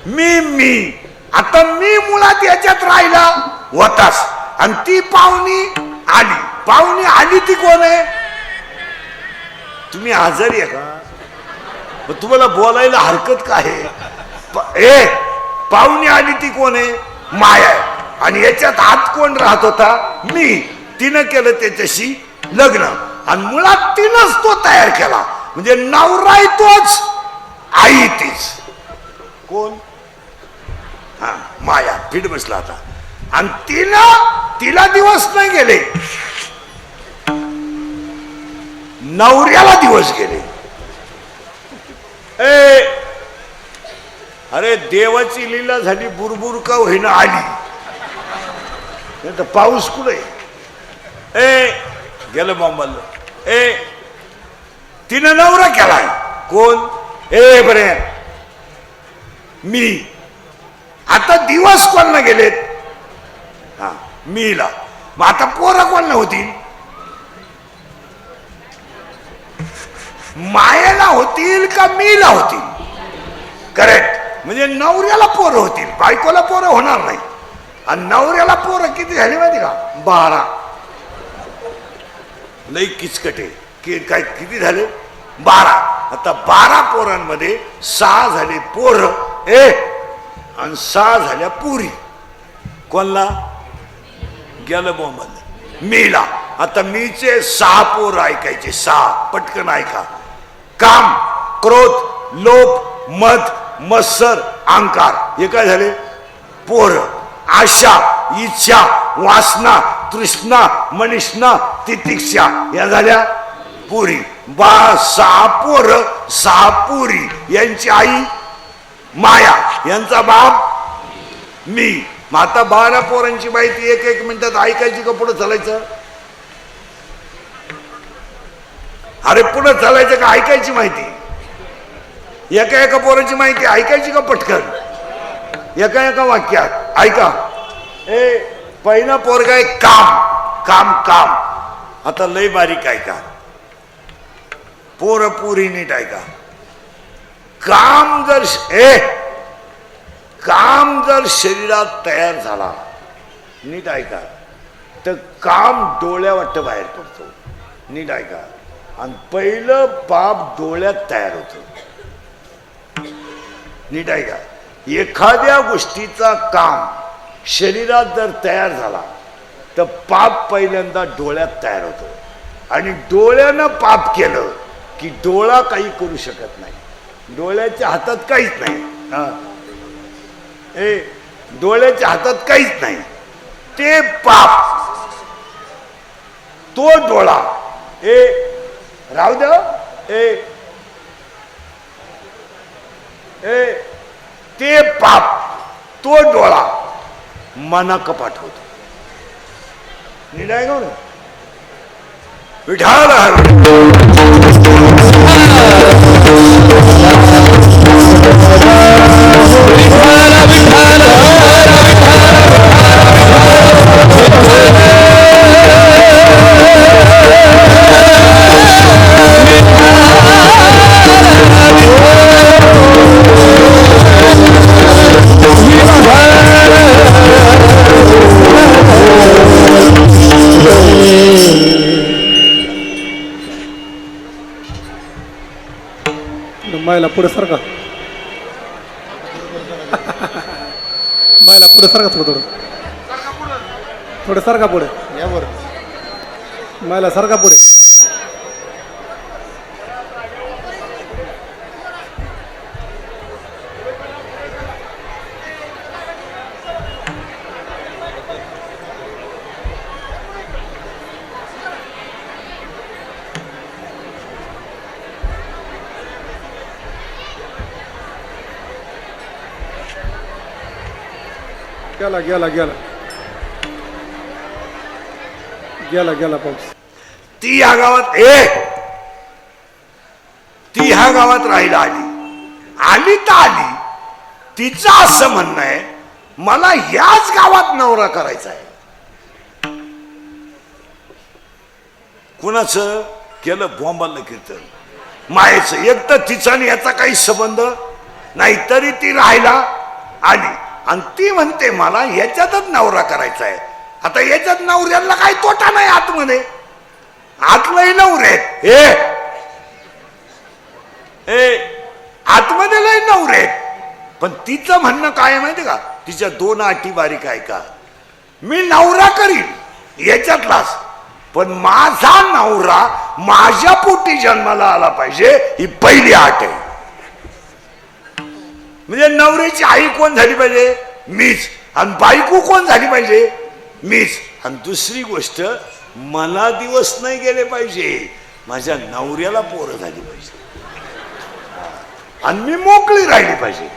मी आता मी मुळात याच्यात राहिला होतास. आणि ती पाहुणी आली ती कोण आहे? तुम्ही आजारी आहे का? मग तुम्हाला बोलायला हरकत काय आहे? पाहुणी आली ती कोण आहे? माया आहे. आणि याच्यात आत कोण राहत होता? मी. तिनं केलं त्याच्याशी लग्न आणि मुळात तिनंच तो तयार केला. म्हणजे नवराय तोच, आई तीच. कोण? हा, माया. फिट बसला आता. आणि तिला दिवस नाही गेले, नवऱ्याला दिवस गेले. अरे देवाची लीला झाली, बुरबुर का होईना आली. पाऊस कुठे? गेलं बॉम्बाला. तिनं नवरा केलाय. कोण? बरे मी. आता दिवस कोणला गेलेत? हा, मीला. मग आता पोरं कोणला होतील? मायाला होतील का मीला होतील? करेक्ट. म्हणजे नवऱ्याला पोरं होतील, बायकोला पोरं होणार नाही. आणि नवऱ्याला पोरं किती झाली माहिती का? 12. लई किचकटे. काय किती झाले? 12. आता 12 पोरांमध्ये 6 झाले पोरं आणि 6 झाल्या पुरी. कोणला? गेलं बॉम्बाला. मीला. आता मीचे 6 पोरं ऐकायचे. 6 पटकन ऐका. काम, क्रोध, लोभ, मद, मत्सर, अहंकार. हे काय झाले? पोरं. आशा, इच्छा, वासना, तृष्णा, मनिष्णा, तितिक्षा या झाल्या पुरी. 6 पोरं 6 पुरी. यांची आई माया, यांचा बाप मी. मग आता 12 पोरांची माहिती 1-1 मिनिटात ऐकायची का पुढे चालायचं? अरे पुढे चालायचं का ऐकायची माहिती? एका पोरांची माहिती ऐकायची का पटकन? एका वाक्यात ऐका. पहिला पोरगा आहे काम काम काम. आता लय बारीक ऐका. पोर पुरी नीट ऐका. काम जर शरीरात तयार झाला, नीट ऐका, तर काम डोळ्यावाट बाहेर पडतो. नीट ऐका. आणि पहिलं पाप डोळ्यात तयार होतं. नीट ऐका. एखाद्या गोष्टीचा काम शरीरात जर तयार झाला तर पाप पहिल्यांदा डोळ्यात तयार होतो. आणि डोळ्यानं पाप केलं की डोळा काही करू शकत नाही. डोळ्याच्या हातात काहीच नाही. डोळ्याच्या हातात काहीच नाही. ते पाप, तो डोळा राहू द्या. ते पाप, तो डोळा मना कपाट होतो. निडाय गो विठाल. बायला पुढे सारखा बायला पुढे सारखा थोडं थोडं सारखा पुढे या बरं बायला सारखा पुढे गेला गेला गेला गेला गेला पाऊस ती ह्या गावात ती ह्या गावात राहिला आली तर आली. तिचं असं म्हणणं आहे मला याच गावात नवरा करायचा आहे. कुणाचं केलं बॉम्बाला कीर्तन मायेचं. एक तर तिचा आणि याचा काही संबंध नाही तरी ती राहायला आली आणि ती म्हणते मला याच्यातच नवरा करायचा आहे. आता याच्यात नवऱ्याला काही तोटा नाही आतमध्ये आतलंही नवरे आतमध्ये लय नवरे पण तिचं म्हणणं काय माहिती का तिच्या 2 अटी बारीक आहे का मी नवरा करीन याच्यातलाच पण माझा नवरा माझ्या पोटी जन्माला आला पाहिजे ही पहिली अट आहे. म्हणजे नवऱ्याची आई कोण झाली पाहिजे मीच आणि बायको कोण झाली पाहिजे मीच. आणि दुसरी गोष्ट मला दिवस नाही गेले पाहिजे माझ्या नवऱ्याला पोरं झाली पाहिजे आणि मी मोकळी राहिली पाहिजे.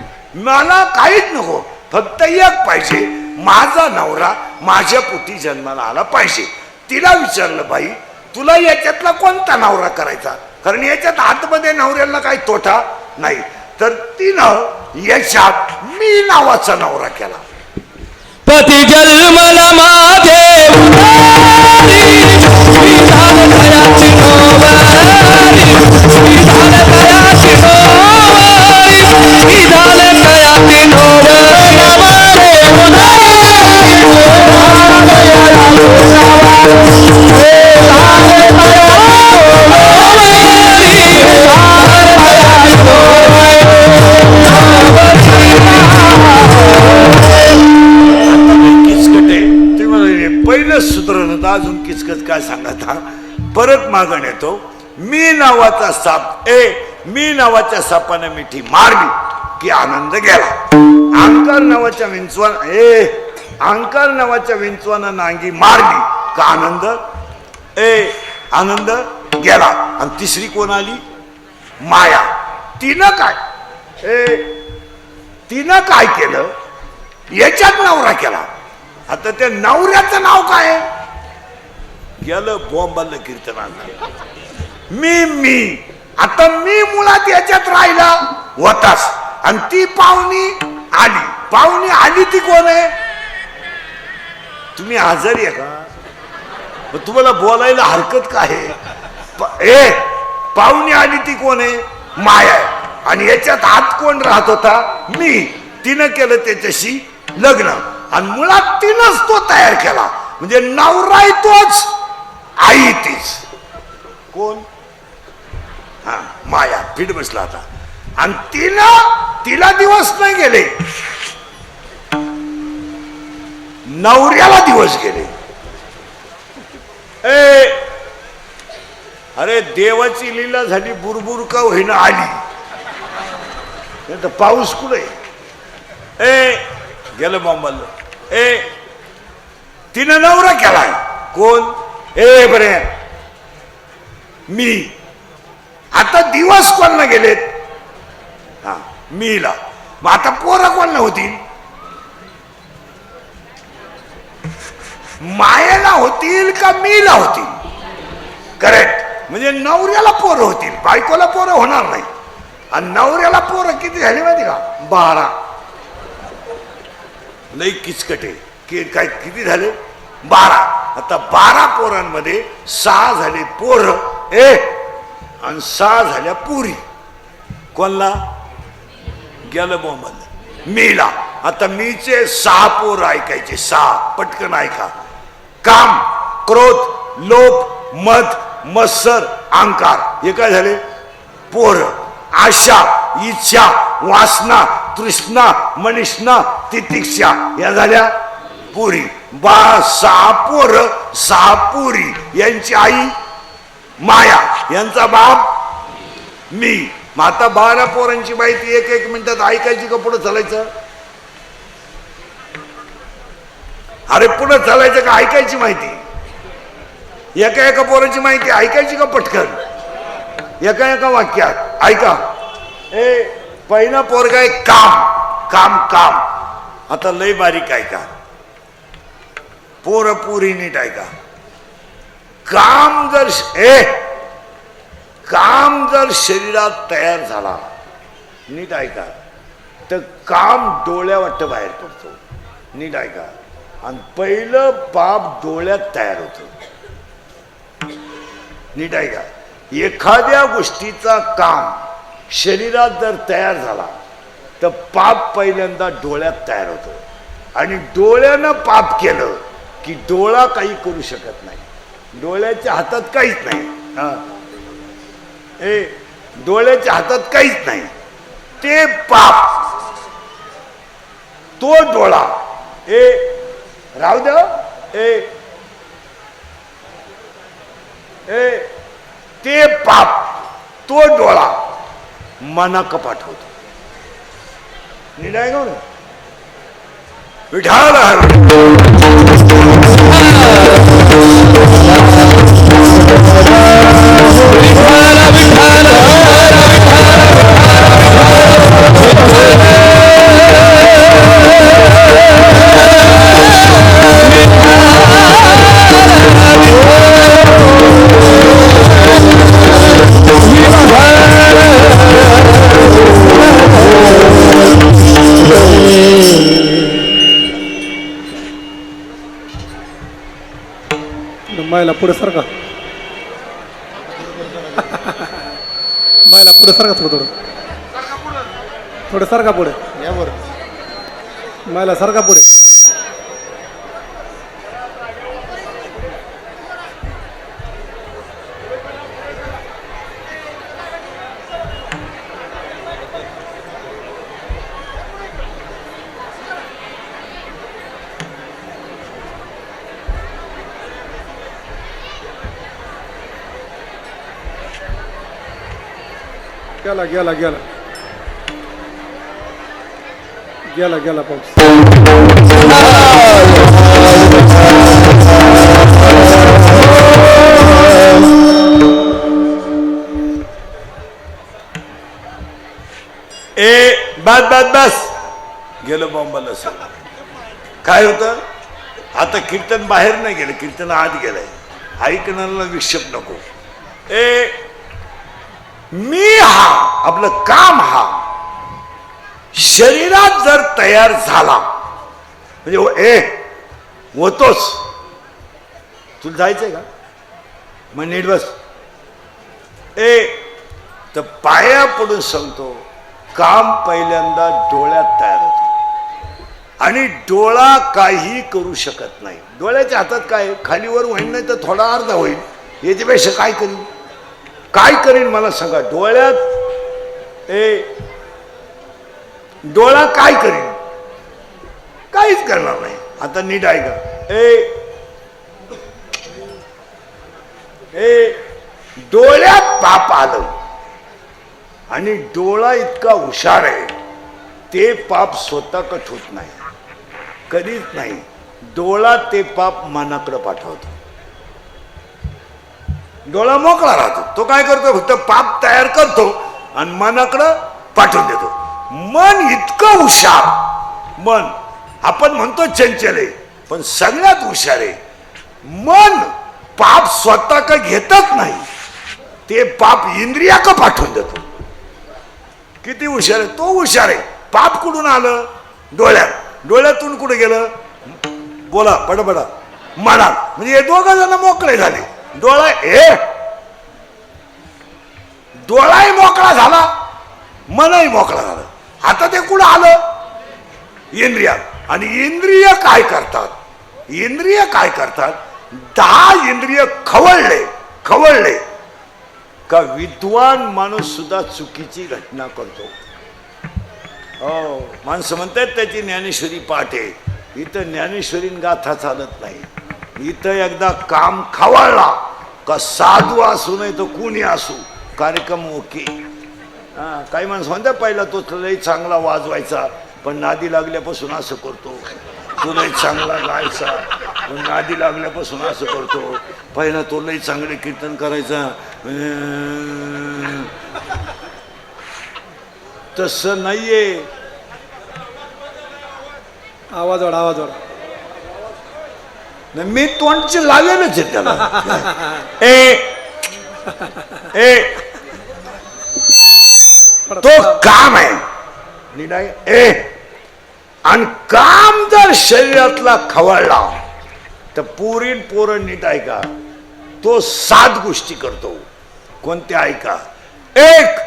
मला काहीच नको फक्त एक पाहिजे माझा नवरा माझ्या पोटी जन्माला आला पाहिजे. तिला विचारलं बाई तुला याच्यातला कोणता नवरा करायचा कारण याच्यात आतमध्ये नवऱ्याला काही तोटा नाही. तर तिनं याच्यात मी नावाचा नवरा केला. पती जन्मला माझे उदारी, विधान दयाची नोवारी, विधान दयाची नोवारी, विधान दयाची नोवारी, माझे उदारी, विधान दयाची पहिलं सुधरण होतं अजून किचकच काय सांगत हा परत मागण येतो. मी नावाचा साप मी नावाच्या सापाने मिठी मारली की आनंद गेला. अंकार नावाच्या अंकार नावाच्या विंचवानं नांगी मारली का आनंद गेला. आणि तिसरी कोण आली माया. तिनं काय केलं याच्यात नवरा केला. आता त्या नवऱ्याचं नाव काय गेलं बॉम्बाला कीर्तनाला मी आता मी मुळात याच्यात राहिला होतास आणि ती पाहुणी आली ती कोण आहे तुम्ही आजारी आहे का तुम्हाला बोलायला हरकत काय आहे. पाहुणी आली ती कोण आहे माया आहे आणि याच्यात आत कोण राहत होता मी. तिनं केलं त्याच्याशी लग्न आणि मुळात तिनंच तो तयार केला म्हणजे नवरा तोच आई तीच कोण हा माया फिट बसला आता. आणि तिला दिवस नाही गेले नवऱ्याला दिवस गेले. अरे देवाची लीला झाली बुरबुर का होईना आली नाही तर पाऊस कुठे गेलं बॉम्बाला. तिनं नवरा केलाय कोण बरे मी. आता दिवस कोण गेलेत हा मीला. मग आता पोरं कोण होतील मायाला होतील का मीला होतील. करेक्ट म्हणजे नवऱ्याला पोरं होतील बायकोला पोरं होणार नाही. आणि नवऱ्याला पोरं किती झाली माहिती का 12. लई किचकटे काय किती झाले 12. आता 12 पोरांमध्ये 6 झाले पोरं आणि 6 झाल्या पुरी. कोणला गेलं बॉम्बाला मीला. आता मीचे 6 पोरं ऐकायचे 6 पटकन ऐका. काम क्रोध लोभ मद मत्सर अहंकार हे काय झाले पोरं. आशा इच्छा, वासना, तृष्णा, मनिष्णा, तितिक्षा या झाल्या पुरी. 6 पोरं 6 पुरी. यांची आई माया, यांचा बाप मी. मग आता 12 पोरांची माहिती 1-1 मिनिटात ऐकायची का पुढे चालायचं? अरे पुढे चालायचं का ऐकायची माहिती? एका पोराची माहिती ऐकायची का पटकन? एका वाक्यात ऐका. पहिला पोरगा आहे काम काम काम. आता लय बारीक ऐका, पोर पुरी नीट ऐका. काम जर शरीरात तयार झाला, नीट ऐका, तर काम डोळ्यावाट बाहेर पडतो. नीट ऐका. आणि पहिलं पाप डोळ्यात तयार होतं. नीट ऐका. एखाद्या गोष्टीचा काम शरीरात जर तयार झाला तर पाप पहिल्यांदा डोळ्यात तयार होतो. आणि डोळ्यानं पाप केलं की डोळा काही करू शकत नाही. डोळ्याच्या हातात काहीच नाही. डोळ्याच्या हातात काहीच नाही. ते पाप, तो डोळा राहू द्या. ते पाप, तो डोळा मनाक पाठवतो. निडाय ना विठाल मायला पुढे सारखा. मायला पुढे सारखा. थोडं थोडं सारखा पुढे. मायला सारखा पुढे. गेला गेला गेला गेला गेला पाऊस. बस बस बस गेलं बॉम्बाला. काय होतं आता? कीर्तन बाहेर नाही गेलं, कीर्तन आत गेलंय. ऐकणाऱ्याला विक्षेप नको. मी हा, आपलं काम हा शरीरात जर तयार झाला म्हणजे होतोच. तुला जायचंय का? मग नीट बस. तर पाया पडून सांगतो, काम पहिल्यांदा डोळ्यात तयार होतं. आणि डोळा काही करू शकत नाही. डोळ्याच्या हातात काय? खालीवर होईल नाही तर थोडा अर्धा होईल. याच्यापेक्षा काय करीन? काय करीन मला सांगा? डोळ्यात डोळा काय करीन? काहीच करणार नाही. आता नीट ऐका. डोळ्यात पाप आलं आणि डोळा इतका हुशार आहे, ते पाप स्वतः कट होत नाही, कधीच नाही. डोळा ते पाप मनाकडे पाठवतो. डोळा मोकळा राहतो. तो काय करतो? फक्त पाप तयार करतो आणि मनाकडं पाठवून देतो. मन इतकं हुशार. मन आपण म्हणतो चंचल आहे, पण सगळ्यात हुशार आहे. मन पाप स्वतः का घेतच नाही, ते पाप इंद्रिया का पाठवून देतो. किती हुशार आहे तो! हुशार आहे. पाप कुठून आलं? डोळ्यात. डोळ्यातून कुठे गेलं? बोला पडबडा. मनात. म्हणजे हे दोघं जण मोकळे झाले. डोळाही मोकळा झाला, मनही मोकळा झालं. आता ते कुठं आलं? इंद्रियात. आणि इंद्रिय काय करतात? इंद्रिय काय करतात? 10 इंद्रिय खवळले का विद्वान माणूस सुद्धा चुकीची घटना करतो. हो, माणसं म्हणतात त्याची ज्ञानेश्वरी पाठ आहे. इथं ज्ञानेश्वरीन गाथा चालत नाही. इथं एकदा काम खवळला का साधू असू नाही तर कुणी असू कार्यक्रम ओके. हा, काही माणसं म्हणतात पहिला तो लई चांगला वाजवायचा पण नादी लागल्यापासून असं करतो. तो लई चांगला गायचा पण नादी लागल्यापासून असं करतो. पहिला तो लई चांगले कीर्तन करायचा. तसं नाहीये. आवाज वाढ, आवाज वाढ. मी तोंडचे लावेलच आहे त्याला. तो काम आहे नीट आहे. आणि काम जर शरीरातला खवळला तर पोरीन पोरं नीट ऐका. तो 7 गोष्टी करतो. कोणत्या ऐका. एक,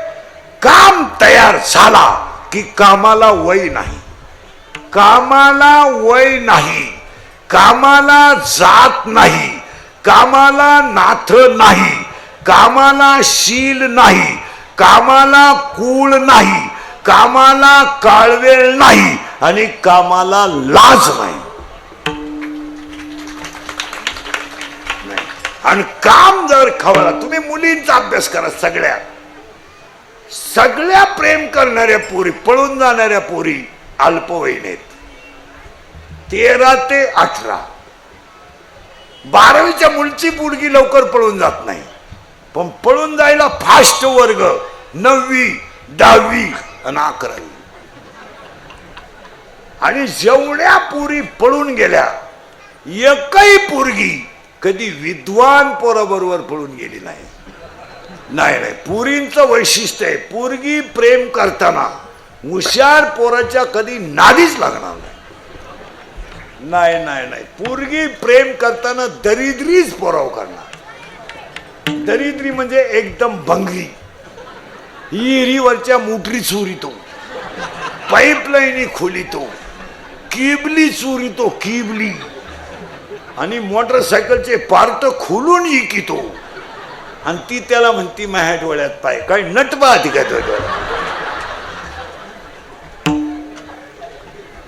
काम तयार झाला की कामाला वय नाही. कामाला वय नाही. कामाला जात नाही. कामाला नाथ नाही. कामाला शील नाही. कामाला कूळ नाही. कामाला काळवेळ नाही आणि कामाला लाज नाही. आणि काम जर खवळला. तुम्ही मुलींचा अभ्यास करा. सगळ्या प्रेम करणाऱ्या पोरी, पळून जाणाऱ्या पोरी अल्पवयीन आहेत. 13 ते 18. 12वीच्या मुलची पोरगी लवकर पळून जात नाही. पण पळून जायला फास्ट वर्ग 9वी 10वी आणि 11वी. आणि जेवढ्या पोरी पळून गेल्या एकही पोरगी कधी विद्वान पोराबरोबर पळून गेली नाही. नाही, पोरींचं वैशिष्ट्य आहे. पोरगी प्रेम करताना हुशार पोराच्या कधी नादीच लागणार नाही. नाही, पोरगी प्रेम करताना दरिद्रीच पोराव करणार. दरिद्री म्हणजे एकदम भंगरी. हिरीवरच्या मोटरी चोरीतो, पाईपलाईनी खोलितो, किबली चोरीतो, किबली. आणि मोटरसायकलचे पार्ट खोलून इकितो. आणि ती त्याला म्हणती माझ्या डोळ्यात पाय. काय नटबा अधिकात.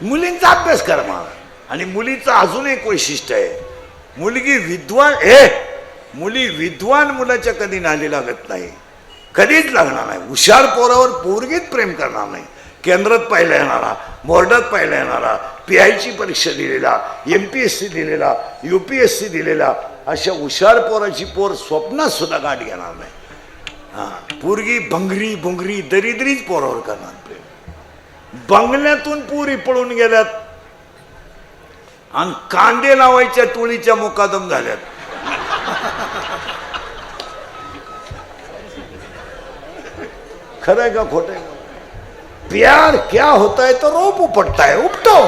मुलींचा अभ्यास करा मला. आणि मुलीचं अजून एक वैशिष्ट्य आहे. मुलगी विद्वान मुली विद्वान मुलाच्या कधी नादी लागत नाही. कधीच लागणार नाही. हुशार पोरावर पोरगीत प्रेम करणार नाही. केंद्रात पाहिला येणारा, बोर्डात पाहिला येणारा, PIची परीक्षा दिलेला, MPSC दिलेला, UPSC दिलेला अशा हुशार पोराची पोर स्वप्नात सुद्धा गाठ घेणार नाही. हा, पोरगी भंगरी भुंगरी दरिद्रीच पोरावर करणार प्रेम. बंगल्यातून पोरी पळून गेल्यात आणि कांदे लावायच्या टोळीच्या मुकादम झाल्यात. खरंय का खोट आहे? प्यार क्या होता है तो रोप उपटता है, उपटो.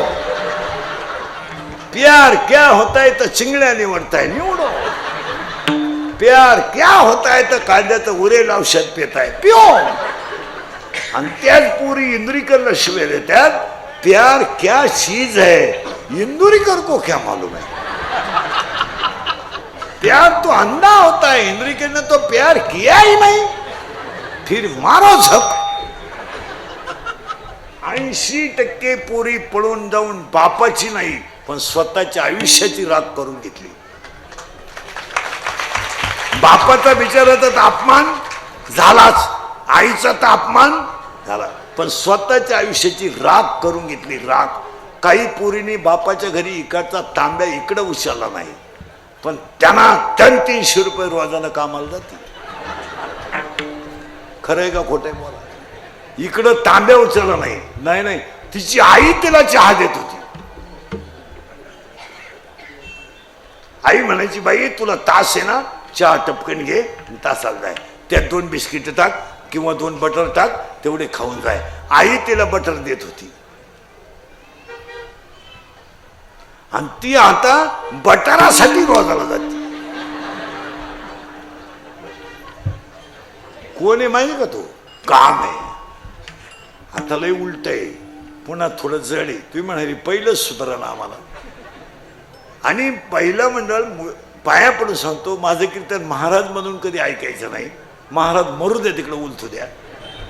प्यार क्या होता है तो चिंगड्या निवडताय, निवडो. प्यार क्या होता है तो कांद्याचं उरेल औषध पिताय, पिओ. आणि त्याच पुरी इंदुरीकरला शिवे देतात. प्यार क्या चीज है इंदुरीकर को क्या मालूम है. प्यार तो अंधा होता है, इंदुरीकर ने तो प्यार किया ही नहीं. फिर मारो झक. 80% पोरी पळून जाऊन बापाची नाही पण स्वतःच्या आयुष्याची राख करून घेतली. बापाचा बिचाराचा तर अपमान झालाच, आईचा तर अपमान झाला, पण स्वतःच्या आयुष्याची राख करून घेतली. राख. काही पोरीने बापाच्या घरी इकडचा तांब्या इकडे उचलला नाही पण त्यांना 300 रुपये रोजानं कामाला जाते. खरंय का खोटंय बोला. इकडं तांब्या उचलला नाही. नाही, तिची आई तिला चहा देत होती. आई म्हणायची बाई तुला तास आहे ना, चहा टपकन घे तासाला जाय, त्यात 2 बिस्किट टाक किंवा 2 बटर टाक, तेवढे खाऊन जाय. आई तिला बटर देत होती आणि ती आता बटरासाठी रोजाला जाते. कोण आहे माहिती का? तो काम आहे. आता लय उलट आहे, पुन्हा थोडं जड आहे. तुम्ही म्हणाली पहिलंच सुधारा ना आम्हाला. आणि पहिलं मंडळ पाया पडून सांगतो, माझं कीर्तन महाराज म्हणून कधी ऐकायचं नाही. महाराज मरू दे तिकडे उलथू द्या.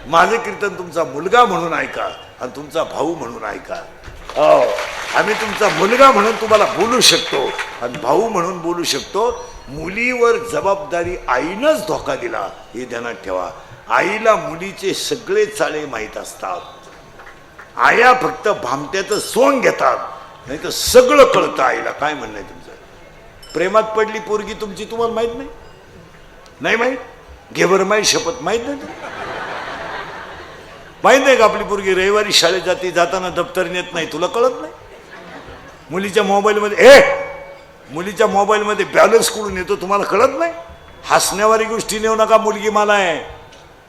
माझे कीर्तन तुमचा मुलगा म्हणून ऐका आणि तुमचा भाऊ म्हणून ऐका. हो, आम्ही तुमचा मुलगा म्हणून तुम्हाला बोलू शकतो आणि भाऊ म्हणून बोलू शकतो. मुलीवर जबाबदारी आईनंच धोका दिला हे ध्यानात ठेवा. आईला मुलीचे सगळे चाळे माहीत असतात. आया फक्त भामट्याचं सोंग घेतात, नाही तर सगळं कळतं आईला. काय म्हणणं आहे तुमचं? प्रेमात पडली पोरगी तुमची, तुम्हाला माहित नाही? नाही माहीत? घेवर माहीत, शपथ माहीत नाही? माहीत नाही का आपली पोरगी रविवारी शाळेत जाते, जाताना दप्तर नेत नाही, तुला कळत नाही? मुलीच्या मोबाईलमध्ये बॅलन्स कुठून येतो तुम्हाला कळत नाही? हसण्यावारी गोष्टी नेऊ नका. मुलगी मला आहे,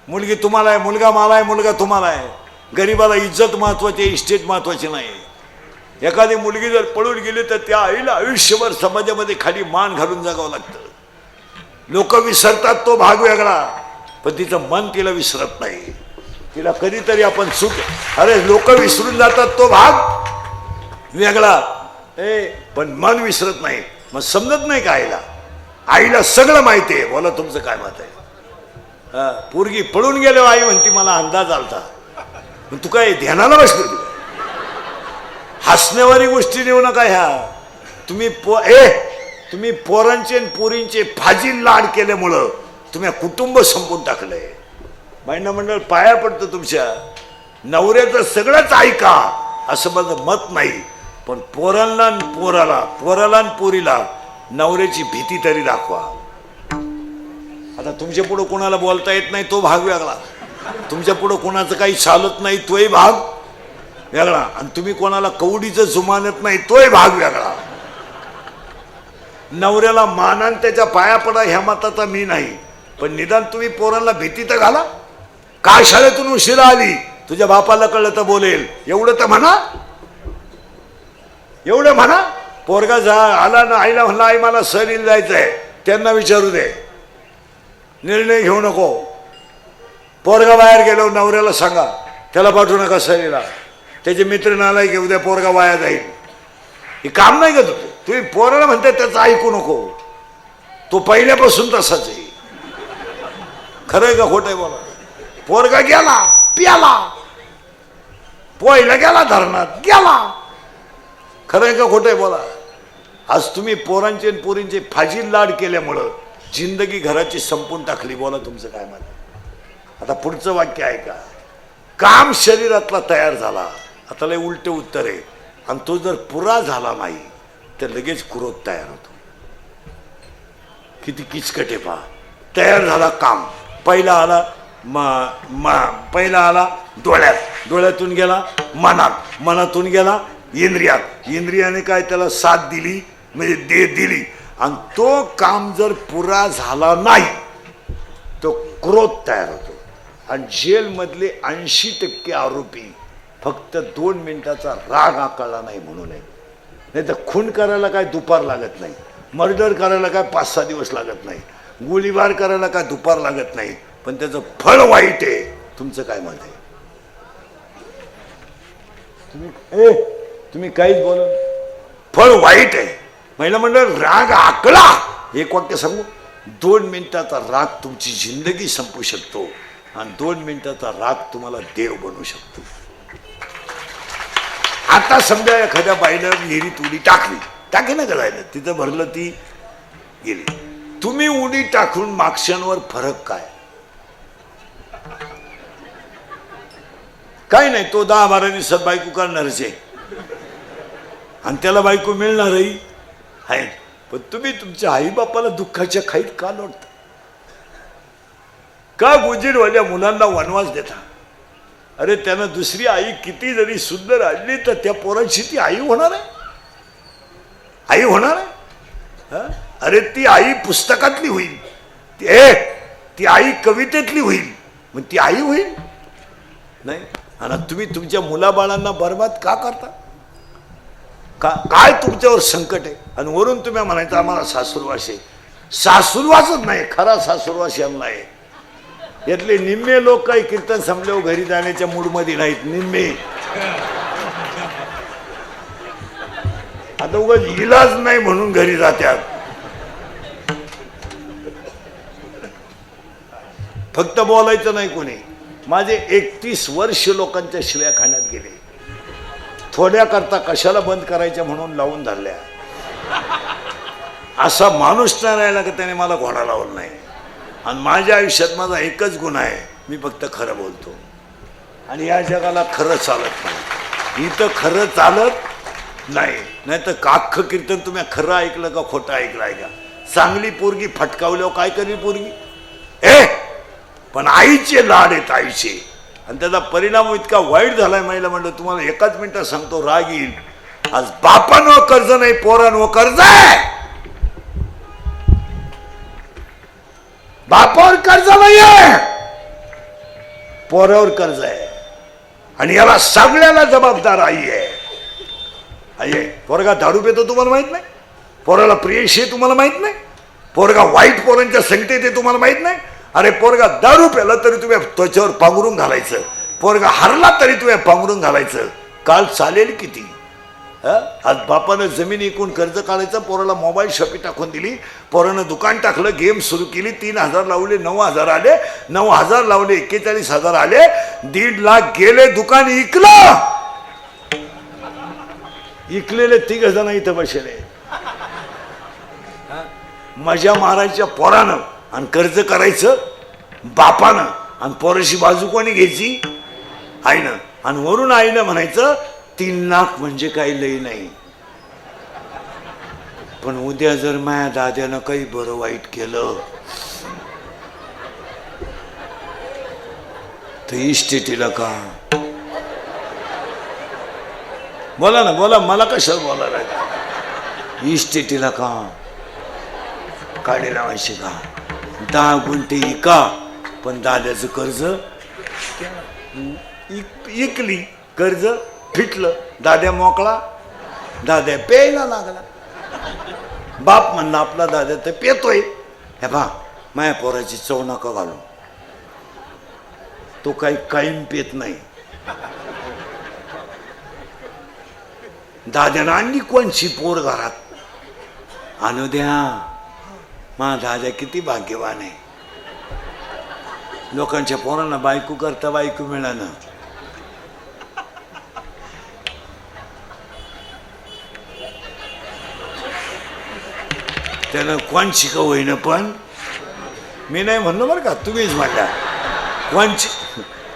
मुलगी तुम्हाला आहे, मुलगा मला आहे, मुलगा तुम्हाला आहे. गरीबाला इज्जत महत्वाची आहे, इस्टेट महत्वाची नाही. एखादी मुलगी जर पळून गेली तर त्या आईला आयुष्यभर समाजामध्ये खाली मान घालून जगावं लागतं. लोक विसरतात तो भाग वेगळा, पण तिचं मन तिला विसरत नाही. तिला कधीतरी आपण चूक, अरे लोक विसरून जातात तो भाग वेगळा, पण मन विसरत नाही. मग समजत नाही का आईला? आईला सगळं माहिती आहे. बोला तुमचं काय मत आहे? पोरगी पळून गेलो आई म्हणती मला अंदाज आलता. मग तू काय ध्यानाला बसलो? हसण्यावारी गोष्टी नेऊ नका ह्या. तुम्ही पोरांचे आणि पोरींचे फाजील लाड केल्यामुळं तुम्ही कुटुंब संपून टाकलंय. महिना मंडळ पाया पडतं तुमच्या. नवऱ्याचं सगळंच ऐका असं माझं मत नाही, पण पोराला आणि पोरीला नवऱ्याची भीती तरी दाखवा. आता तुमच्या पुढं कोणाला बोलता येत नाही तो भाग वेगळा, तुमच्या पुढं कोणाचं काही चालत नाही तोही भाग वेगळा, आणि तुम्ही कोणाला कवडीचं जुमानत नाही तोही भाग वेगळा. नवऱ्याला मानान त्याच्या पाया पडा ह्या मताचा मी नाही, पण निदान तुम्ही पोरांना भीती तर घाला. काय शाळेतून उशिरा आली, तुझ्या बापाला कळलं तर बोलेल, एवढं तर म्हणा. एवढं म्हणा. पोरगा आला ना, आईला म्हणला आई मला सहलीला जायचंय, त्यांना विचारू दे, निर्णय घेऊ नको. पोरगा बाहेर गेलो नवऱ्याला सांगा त्याला पाठवू नका सहलीला, त्याचे मित्र नालाय की उद्या पोरगा वाया जाईल. हे काम नाही का तुझं? तुम्ही पोराला म्हणताय त्याचं ऐकू नको, तो पहिल्यापासून तसाच आहे. खरंय का खोटंय बोला? पोरगा गेला प्याला, पोहायला गेला धरणात गेला. खरंय का खोटंय बोला? आज तुम्ही पोरांचे आणि पोरींचे फाजील लाड केल्यामुळं जिंदगी घराची संपून टाकली. बोला तुमचं काय मत? आता पुढचं वाक्य आहे का? काम शरीरातला तयार झाला, आता लय उलट उत्तर आहे, आणि तो जर पुरा झाला नाही तर लगेच क्रोध तयार होतो. किती किचकटे पहा. तयार झाला काम, पहिला आला डोळ्यातून गेला मनात, मनातून गेला इंद्रियात, इंद्रियाने काय त्याला साथ दिली म्हणजे दिली, आणि तो काम जर पुरा झाला नाही तो क्रोध तयार होतो. आणि जेलमधले 80% आरोपी फक्त 2 मिनिटाचा राग आकळला नाही म्हणून आहे. नाही तर खून करायला काय दुपार लागत नाही, मर्डर करायला काय 5-6 दिवस लागत नाही, गोळीबार करायला काय दुपार लागत नाही, पण त्याचं फळ वाईट आहे. तुमचं काय मत आहे? तुम्ही काहीच बोल, फळ वाईट आहे. महिला मंडळ राग आकळा. एक वाक्य सांगू, 2 मिनिटाचा राग तुमची जिंदगी संपू शकतो, आणि 2 मिनिटाचा राग तुम्हाला देव बनवू शकतो. आता समजा एखाद्या बाईनं विहिरीत उडी टाकी ना करायला, तिथं भरलं ती गेली. तुम्ही उडी टाकून मागच्यांवर फरक काय नाही. तो 10-12 दिवसात बायको करणारच आहे, आणि त्याला बायको मिळणारही आहे. पण तुम्ही तुमच्या आईबापाला दुःखाच्या खाईत का लोटता? का गुजीरवाल्या मुलांना वनवास देता? अरे त्यानं दुसरी आई किती जरी सुंदर आणली तर त्या पोरांची ती आई होणार आहे? आई होणार आहे? अरे ती आई पुस्तकातली होईल, ती आई कवितेतली होईल, मग ती आई होईल नाही. आणि तुम्ही तुमच्या मुलाबाळांना बरबाद का करता? काय तुमच्यावर संकट आहे? आणि वरून तुम्ही म्हणायचं आम्हाला सासूरवास आहे. सासूरवासच नाही, खरा सासूरवास यांना आहे. यातले निम्मे लोक काही कीर्तन संपल्यावर घरी जाण्याच्या मूडमध्ये नाहीत. निम्मे आता उगाच इलाज नाही म्हणून घरी जातात. फक्त बोलायचं नाही कोणी. माझे 31 वर्ष लोकांच्या शिव्या खाण्यात गेले. थोड्या करता कशाला बंद करायच्या म्हणून लावून धरल्या. असा माणूस नाही राहिला की त्याने मला घोडा लावला नाही. आणि माझ्या आयुष्यात माझा एकच गुण आहे, मी फक्त खरं बोलतो. आणि या जगाला खरं चालत नाही. इथं खरं चालत नाही. नाही तर अख्खं कीर्तन तुम्ही खरं ऐकलं का खोटं ऐकलं आहे का? चांगली पोरगी फटकावल्यावर काय करेल पोरगी? पण आईचे लाड आहेत आईचे. आणि त्याचा परिणाम इतका वाईट झालाय. महिला म्हणलं तुम्हाला एकाच मिनिटात सांगतो, राग येईल. आज बापांवर कर्ज नाही, पोरांवर कर्ज आहे. बापावर कर्ज नाहीये, पोरावर कर्ज आहे. आणि याला सगळ्याला जबाबदार आई आहे. आहे पोरगा दारू पितो तुम्हाला माहित नाही? पोराला प्रियशी आहे तुम्हाला माहित नाही? पोरगा वाईट पोरांच्या संगतीत आहे तुम्हाला माहित नाही? अरे पोरगा दारू प्याला तरी तुम्ही त्वचेवर पांघरून घालायचं. पोरगा हरला तरी तुम्ही पांघरून घालायचं. काल चालेल किती? आज बापानं जमीन इकून कर्ज काढायचं, पोराला मोबाईल शॉपी टाकून दिली. पोरानं दुकान टाकलं, गेम सुरू केली. 3,000 लावले, 9,000 आले. 9,000 लावले, 41,000 आले. 1.5 लाख गेले. दुकान इकलं. इकलेले 3 जण इथं बसले. मजा मारायच्या पोरानं आणि कर्ज करायचं बापानं. आणि पोराशी बाजू कोणी घ्यायची? आईनं. आणि वरून आईनं म्हणायचं 3 लाख म्हणजे काही लई नाही. पण उद्या जर माझ्या दाद्यानं काही बरं वाईट केलं तर इस्टेटीला का? बोला ना, बोला. मला कशाला बोलायला? इस्टेटीला का काढे लावायचे का? 10 गुंठे इका. पण दाद्याचं कर्ज इकली, कर्ज फिटलं. दाद्या मोकळा. दाद्या प्यायला लागला. बाप म्हणला आपला दाद्या तर पेतोय. हे बा माया पोराची चव नका घालू. तो काही कायम पेत नाही. दाद्यानं आणली कोणची पोर घरात? आणू द्या. मा दादा किती भाग्यवान आहे. लोकांच्या पोरांना बायको करता बायको मिळालं. त्यानं कोणची का होईना, पण मी नाही म्हणलो बरं का, तुम्हीच म्हणला.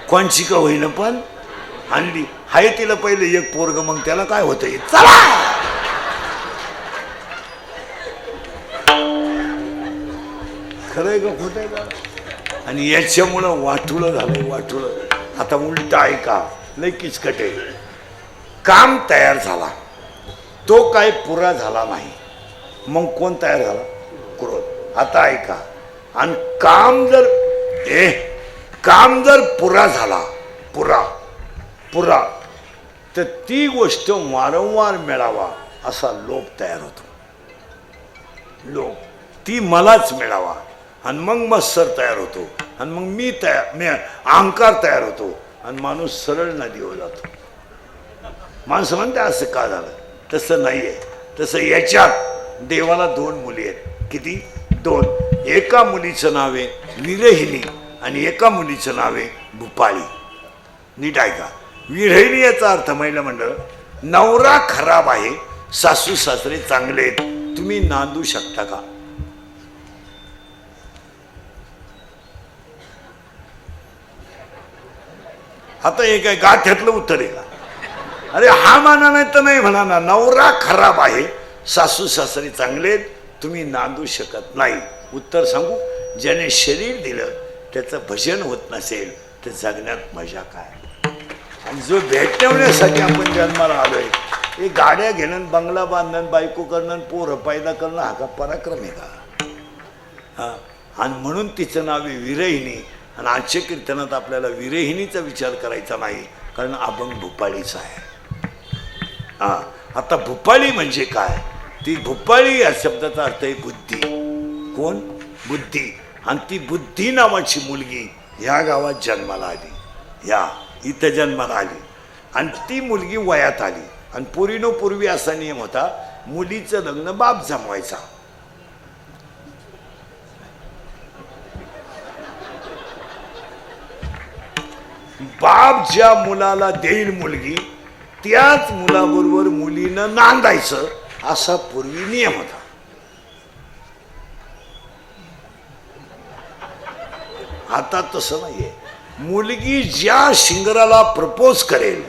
कोणची का होईना पण आणली. हाय तिला पहिले एक पोरग, मग त्याला काय होतंय? चला खरंय का खोटंय का? आणि याच्यामुळं वाटुळं झालंय. वाटुळं आता उलट आहे का? लय किचकट आहे. काम तयार झाला, तो काय पुरा झाला नाही. मग कोण तयार झाला? क्रोध. आता ऐका. आणि काम जर पुरा झाला, पुरा तर ती गोष्ट वारंवार मिळावा असा लोभ तयार होतो. लोभ, ती मलाच मिळावा. आणि मग मत्सर तयार होतो. आणि मग मी अहंकार तयार होतो. आणि माणूस सरळ नदीवर जातो. माणसं म्हणते असं का झालं? तसं नाहीये. तसं याच्यात देवाला 2 मुली आहेत. किती? 2. एका मुलीचं नाव आहे विरहिणी आणि एका मुलीचं नाव आहे भूपाळी. नीट ऐका. विरहिणी याचा अर्थ महिला मंडळ, नवरा खराब आहे, सासू सासरे चांगले आहेत, तुम्ही नांदू शकता का? आता हे काय गाठ्यातलं उत्तर आहे का? अरे हा माना नाही तर नाही म्हणा ना. नवरा खराब आहे, सासू सासरे चांगले आहेत, तुम्ही नांदू शकत नाही. उत्तर सांगू? ज्याने शरीर दिलं त्याचं भजन होत नसेल तर जगण्यात मजा काय? आणि जो भेटण्यासाठी आपण जन्माला आलोय, हे गाड्या घेणं, बंगला बांधणं, बायको करणं, पोरं पैदा करणं हा का पराक्रम आहे का? आणि म्हणून तिचं नाव आहे विरहिणी. आणि आजच्या कीर्तनात आपल्याला विरहिणीचा विचार करायचा नाही, कारण अभंग भूपाळीचा आहे. आता भूपाळी म्हणजे काय? ती भूपाळी या शब्दाचा अर्थ आहे बुद्धी. कोण? बुद्धी. आणि ती बुद्धी नावाची मुलगी ह्या गावात जन्माला आली. या इथं जन्माला आली. आणि ती मुलगी वयात आली. आणि पूर्वी असा नियम होता, मुलीचं लग्न बाप जमवायचा. बाप ज्या मुलाला देईल मुलगी त्याच मुलाबरोबर मुलीनं नांदायचं असा पूर्वी नियम होता. आता तसं नाहीये. मुलगी ज्या शिंगराला प्रपोज करेल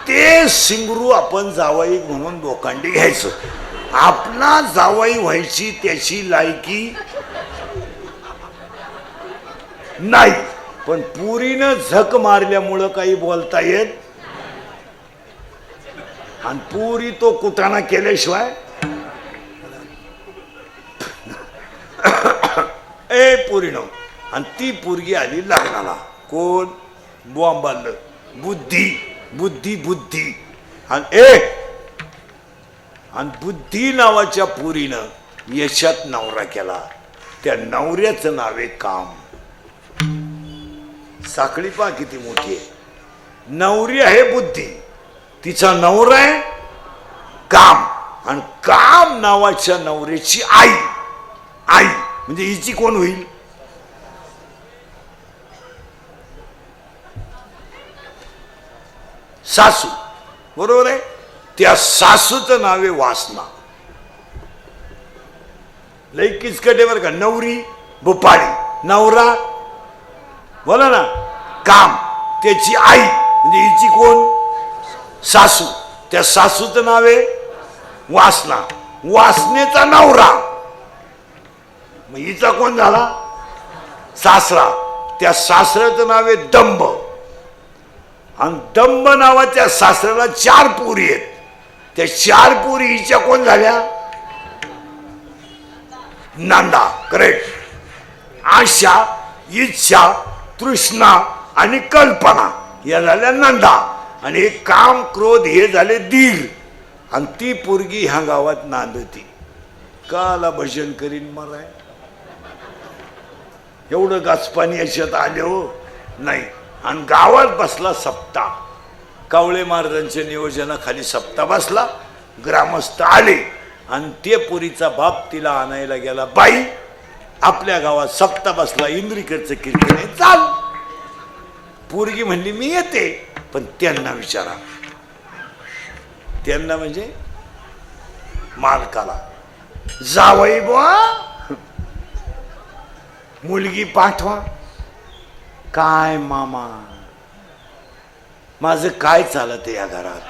ते शिंगरू आपण जावई म्हणून लोकांनी घ्यायचं. आपला जावई व्हायची त्याची लायकी नाही, पण पुरीनं झक मारल्यामुळं काही बोलता येत आणि पुरी तो कुटाणा केल्याशिवाय ए पुरीनो. आणि ती पोरगी आली लग्नाला. कोण? बॉम्बाल बुद्धी बुद्धी बुद्धी. आणि बुद्धी नावाच्या पुरीनं यशात नवरा केला. त्या नवऱ्याचं नाव आहे काम. साखळी पहा किती मोठी आहे. नवरी आहे बुद्धी, तिचा नवरा आहे काम. आणि काम नावाच्या नवऱ्याची आई. आई म्हणजे हिची कोण होईल? सासू. बरोबर आहे. त्या सासूचं नाव आहे वासना. लई किचकटे बर का. नवरी भोपाळी, नवरा बोला ना काम, त्याची आई म्हणजे हिची कोण? सासू. त्या सासूचं नाव आहे वासना. वासनेचा नवरा मग हिचा कोण झाला? सासरा. त्या सासऱ्याचं नाव आहे दंभ. आणि दंभ नावाच्या सासऱ्याला 4 पोरी आहेत. त्या 4 पोरी हिच्या कोण झाल्या? नंदा. करेक्ट. आशा, इच्छा, तृष्णा आणि कल्पना या झाल्या नंदा. आणि हे काम क्रोध हे झाले दीर. आणि ती पोरगी ह्या गावात नांदती. काला भजन करीन मला एवढं गाचपाणी याच्यात आले हो नाही. आणि गावात बसला सप्ताह. कावळे महाराजांच्या नियोजनाखाली सप्ताह बसला. ग्रामस्थ आले आणि ते पुरीचा बाप तिला आणायला गेला. बाई आपल्या गावात सप्ताह बसला, इंद्रिकडचं कीर्तन आहे, चाल. पोरगी म्हणली मी येते, पण त्यांना विचारा. त्यांना म्हणजे मालकाला. जावई बुवा मुलगी पाठवा. काय मामा माझं काय चालत या घरात?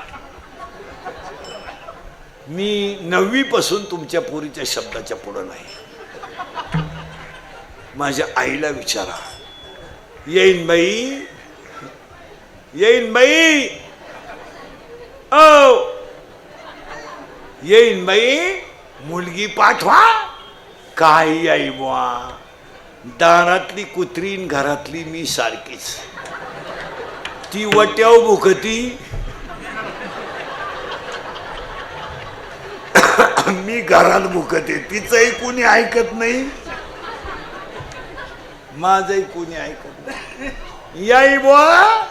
मी 9वी पासून तुमच्या पोरीच्या शब्दाच्या पुढं नाही. माझ्या आईला विचारा. येईन बाई, येईन बाई, ओ येईन बाई, मुलगी पाठवा. काय आई बुवा, दारातली कुत्रीन घरातली मी सारखीच. ती वट्याव भुकती, मी घरात भुकते. तिचंही कोणी ऐकत नाही, माझंही कोणी ऐकत नाही. याई बुवा,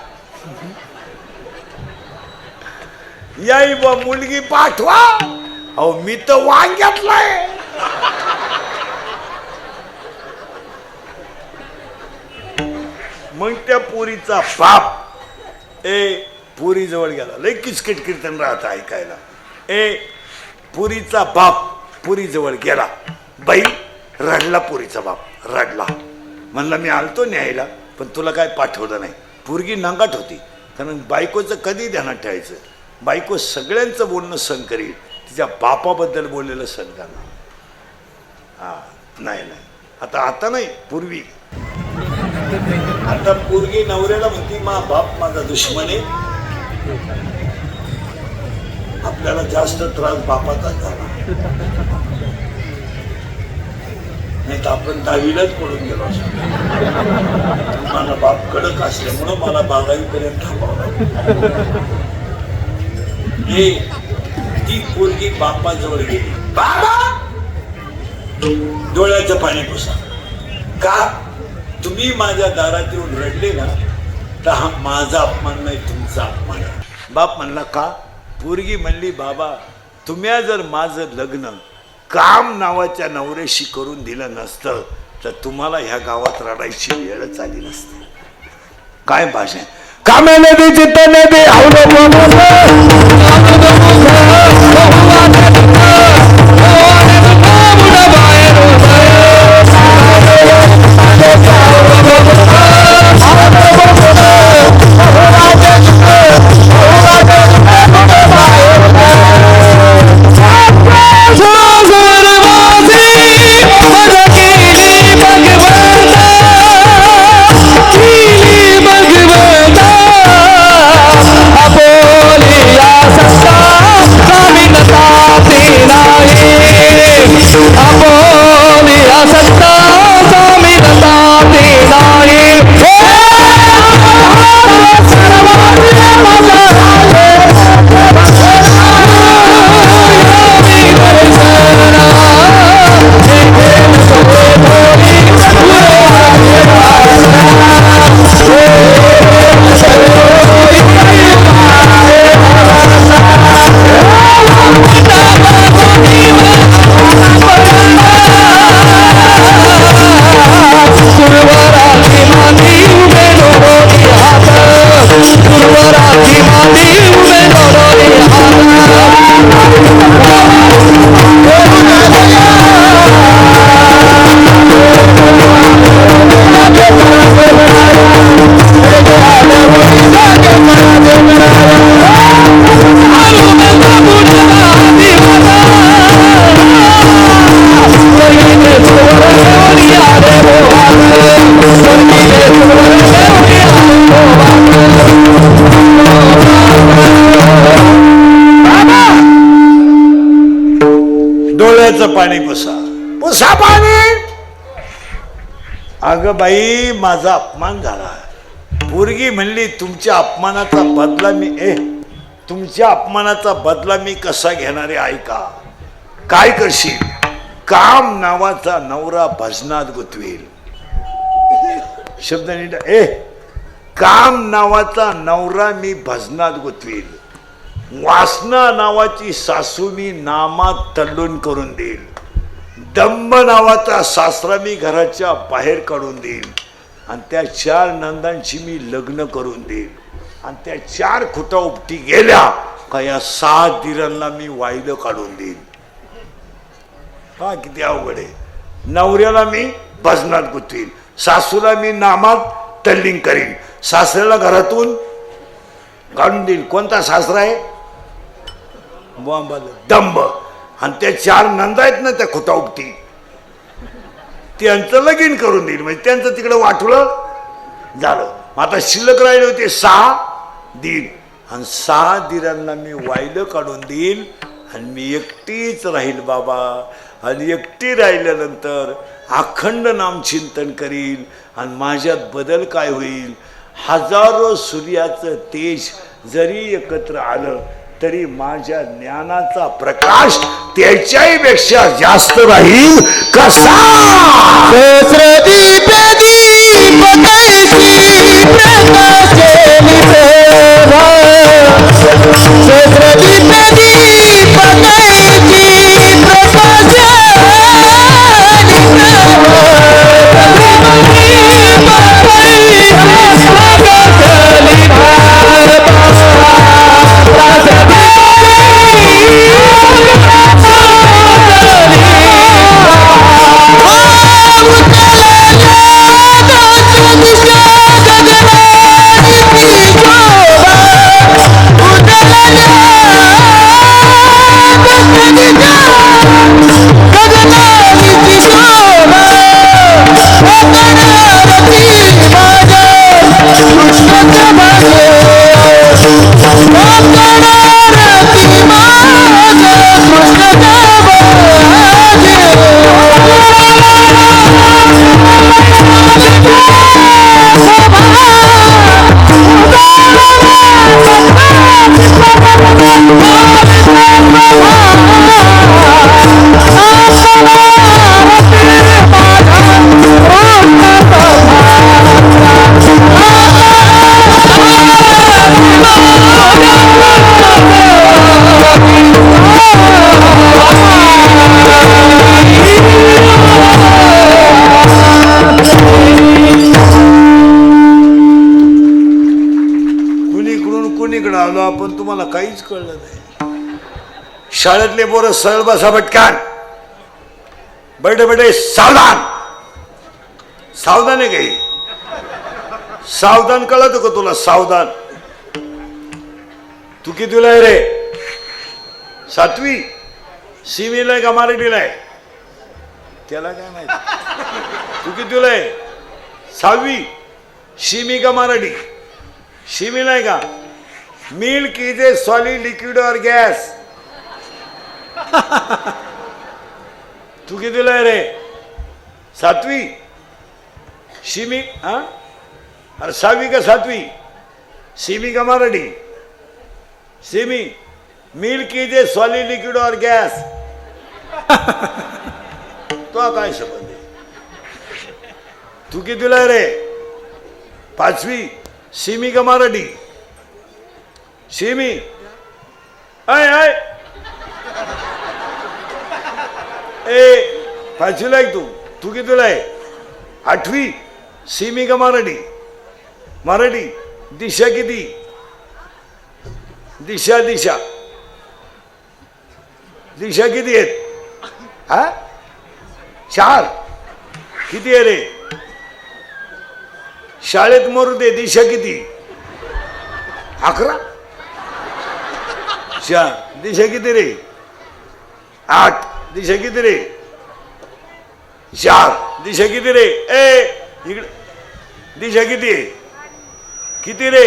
याई बुवा मुलगी पाठवा. अहो मी तर वांग्यातलाय. मग त्या पुरीचा बाप पुरी जवळ गेला. लय किचकिट कीर्तन राहत ऐकायला. पुरीचा बाप पुरी जवळ गेला. बाई रडला. पुरीचा बाप रडला. म्हणला मी आलतो न्यायला, पण तुला काय पाठवलं नाही. पोरगी नांगाट होती, कारण बायकोचं कधी ध्यानात ठेवायचं. बायको सगळ्यांचं बोलणं सहन करील, तिच्या बापाबद्दल बोललेलं सहन करणार. हा नाही नाही, आता नाही, पूर्वी. आता पोरगी नवऱ्याला म्हणती मा बाप माझा दुश्मन आहे. आपल्याला जास्त त्रास बापाचा झाला, नाही तर आपण 10वीलाच पडून गेलो असतो. माझा बाप कडक असल्यामुळं मला 12वी पर्यंत थांबवलं. ती पोरगी बापाजवळ गेली. बाबा डोळ्याचं पाणी पुसा. का तुम्ही माझ्या दारात येऊन रडले ना, तर हा माझा अपमान नाही, तुमचा अपमान आहे. बाप म्हणला का? पोरगी म्हणली बाबा तुम्ही जर माझं लग्न काम नावाच्या नवऱ्याशी करून दिलं नसतं तर तुम्हाला ह्या गावात रडायची वेळच आली नसती. काय भाषा आहे? कामे नदी चित्त नदी डोळ्याचं पाणी पुसा पाणी. अगं बाई, माझा अपमान झाला. पोरगी म्हणली तुमच्या अपमानाचा बदला तुमच्या अपमानाचा बदला मी कसा घेणार आहे ऐका. काय करशील? काम नावाचा नवरा भजनात गुंतवेल. शब्द नीट. काम नावाचा नवरा मी भजनात गुंतवेल. वासना नावाची सासू मी नामात तल्लून करून देईल. दंभ नावाचा सासरा मी घराच्या बाहेर काढून देईल. आणि त्या 4 नंदांची मी लग्न करून देईल. आणि त्या 4 खुटा उपटी गेल्या का या 6 दिरांना मी वाहिलं काढून देईल. हा किती अवघड आहे. नवऱ्याला मी भजनात गुंतवीन, सासूला मी नामात तल्लीन करीन, सासऱ्याला घरातून काढून देईल. कोणता सासरा आहे? दंभ. आणि त्या 4 नंदा आहेत ना त्या खुटा उपटी, त्यांचं लगीन करून देईल. म्हणजे त्यांचं तिकडं वाटलं झालं. आता शिल्लक राहिले होते 6 दीर. आणि 6 दिरांना मी वाहिलं काढून देईल. आणि मी एकटीच राहील बाबा. आणि एकटी राहिल्यानंतर अखंड नामचिंतन करील. आणि माझ्यात बदल काय होईल? हजारो सूर्याचं तेज जरी एकत्र आलं तरी माझ्या ज्ञानाचा प्रकाश त्याच्याही पेक्षा जास्त राहील. कसा? तुम्हाला काहीच कळलं नाही. शाळेतले पोरं सरळ बसा भटकान, बैठे बैठे सावधान. सावधान आहे काही? सावधान कळत का तुला? सावधान. तू कितीला आहे रे? 7वी? सीमीला आहे का मराठीला आहे? त्याला काय माहिती. तू कितीला आहे? 6वी? सीमी का मराठी? सीमीला आहे का? Milk is a solid liquid और गॅस. तू कितीला आहे रे? 7वी? सीमी? हा, अरे 6वी का 7वी? सीमी का Marathi? Semi. Milk is a solid liquid और गॅस. तो काय संबंध आहे? तू कितीला आहे रे? 5वी? सीमी का मराठी? सीमी. आय आय ए 5वीला आहे तू? तू कितीला आहे? 8वी? सीमी का मराठी? मराठी. दिशा किती? दिशा दिशा दिशा किती आहेत? हा, 4. किती आहे रे? शाळेत मरू दे, दिशा किती? 11. दिशा किती रे? 8. दिशा किती रे? 4. दिशा किती रे? ए इकडे. दिशा किती आहे? किती रे?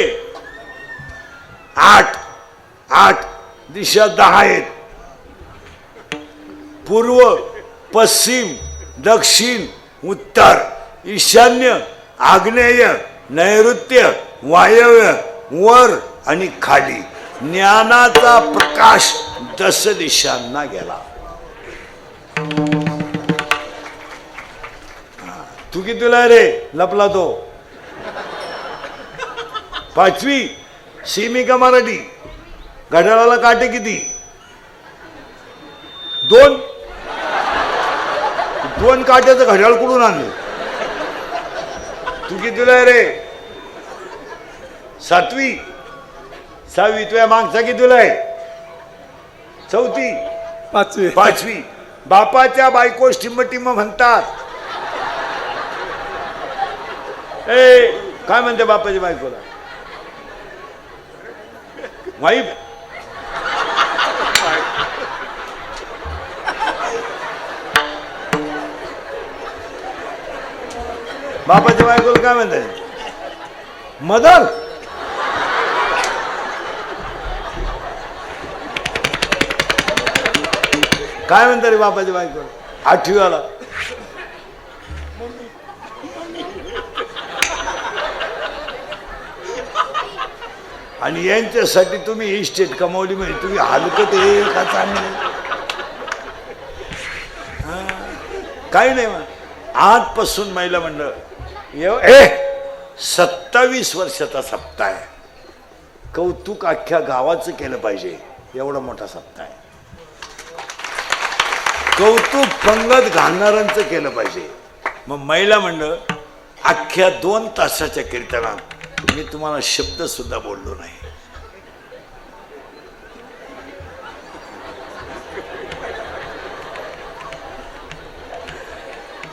8. 8. दिशा 10 आहेत. पूर्व, पश्चिम, दक्षिण, उत्तर, ईशान्य, आग्नेय, नैऋत्य, वायव्य, वर आणि खाली. ज्ञानाचा प्रकाश 10 दिशांना गेला. तू कितीला रे? लपला तो. 5वी? सीमी का मराठी? घड्याळाला काटे किती? 2. 2 काट्याचं घड्याळ कुठून आणलं? तू कितीला आहे रे? 7वी? 6वी? तुझ्या मागचा कितीला आहे? 4थी? 5वी? 5वी? बापाच्या बायकोस टिंब टिंब म्हणतात. ए काय म्हणते बापाच्या बायकोला? वाईफ. बापाच्या बायकोला काय म्हणते? मदर. काय म्हणतात रे बापाच्या बायकोला? 8वी वाला. आणि यांच्यासाठी तुम्ही इस्टेट कमावली म्हणजे तुम्ही हलकत आहे का चांगले? काही नाही. मग आजपासून महिला मंडळ 27 वर्षाचा सप्ताह आहे. कौतुक अख्ख्या गावाचं केलं पाहिजे, एवढा मोठा सप्ताह आहे. कौतुक पंगत घालणाऱ्यांचं केलं पाहिजे. मग महिला मंडळ अख्ख्या 2 तासाच्या कीर्तनात मी तुम्हाला शब्द सुद्धा बोललो नाही.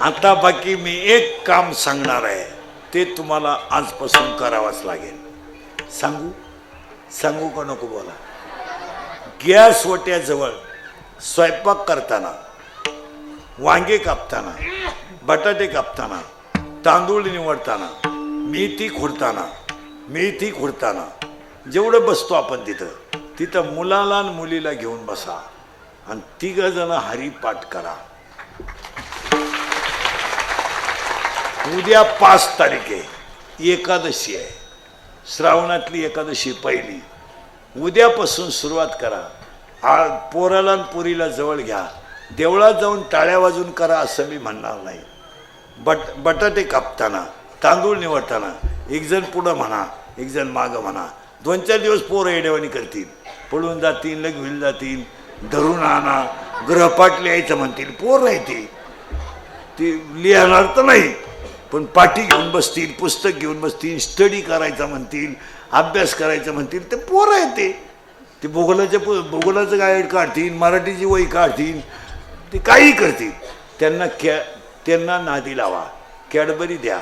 आता बाकी मी एक काम सांगणार आहे, ते तुम्हाला आजपासून करावंच लागेल. सांगू का नको? बोला. गॅस ओट्याजवळ स्वयंपाक करताना, वांगे कापताना, बटाटे कापताना, तांदूळ निवडताना, मेथी खुडताना जेवढं बसतो आपण तिथं मुलाला आणि मुलीला घेऊन बसा आणि 3 जण हरिपाठ करा. उद्या 5 तारीख आहे, एकादशी आहे. श्रावणातली एकादशी पहिली. उद्यापासून सुरुवात करा. पोराला आणि पुरीला जवळ घ्या. देवळात जाऊन टाळ्या वाजून करा असं मी म्हणणार नाही. बटाटे कापताना, तांदूळ निवडताना 1 जण पुढं म्हणा, 1 जण मागं म्हणा. 2-4 दिवस पोरं येडेवानी करतील, पळून जातील, लग घेऊन जातील, धरून आणा, ग्रहपाठ लिहायचं म्हणतील. पोरं आहे ती लिहिणार तर नाही, पण पाठी घेऊन बसतील, पुस्तक घेऊन बसतील, स्टडी करायचं म्हणतील, अभ्यास करायचं म्हणतील. ते पोरं आहे ते. ती भूगोलाचं गाईड काढतील, मराठीची वही काढतील, ते काही करतील. त्यांना नादी लावा. कॅडबरी द्या,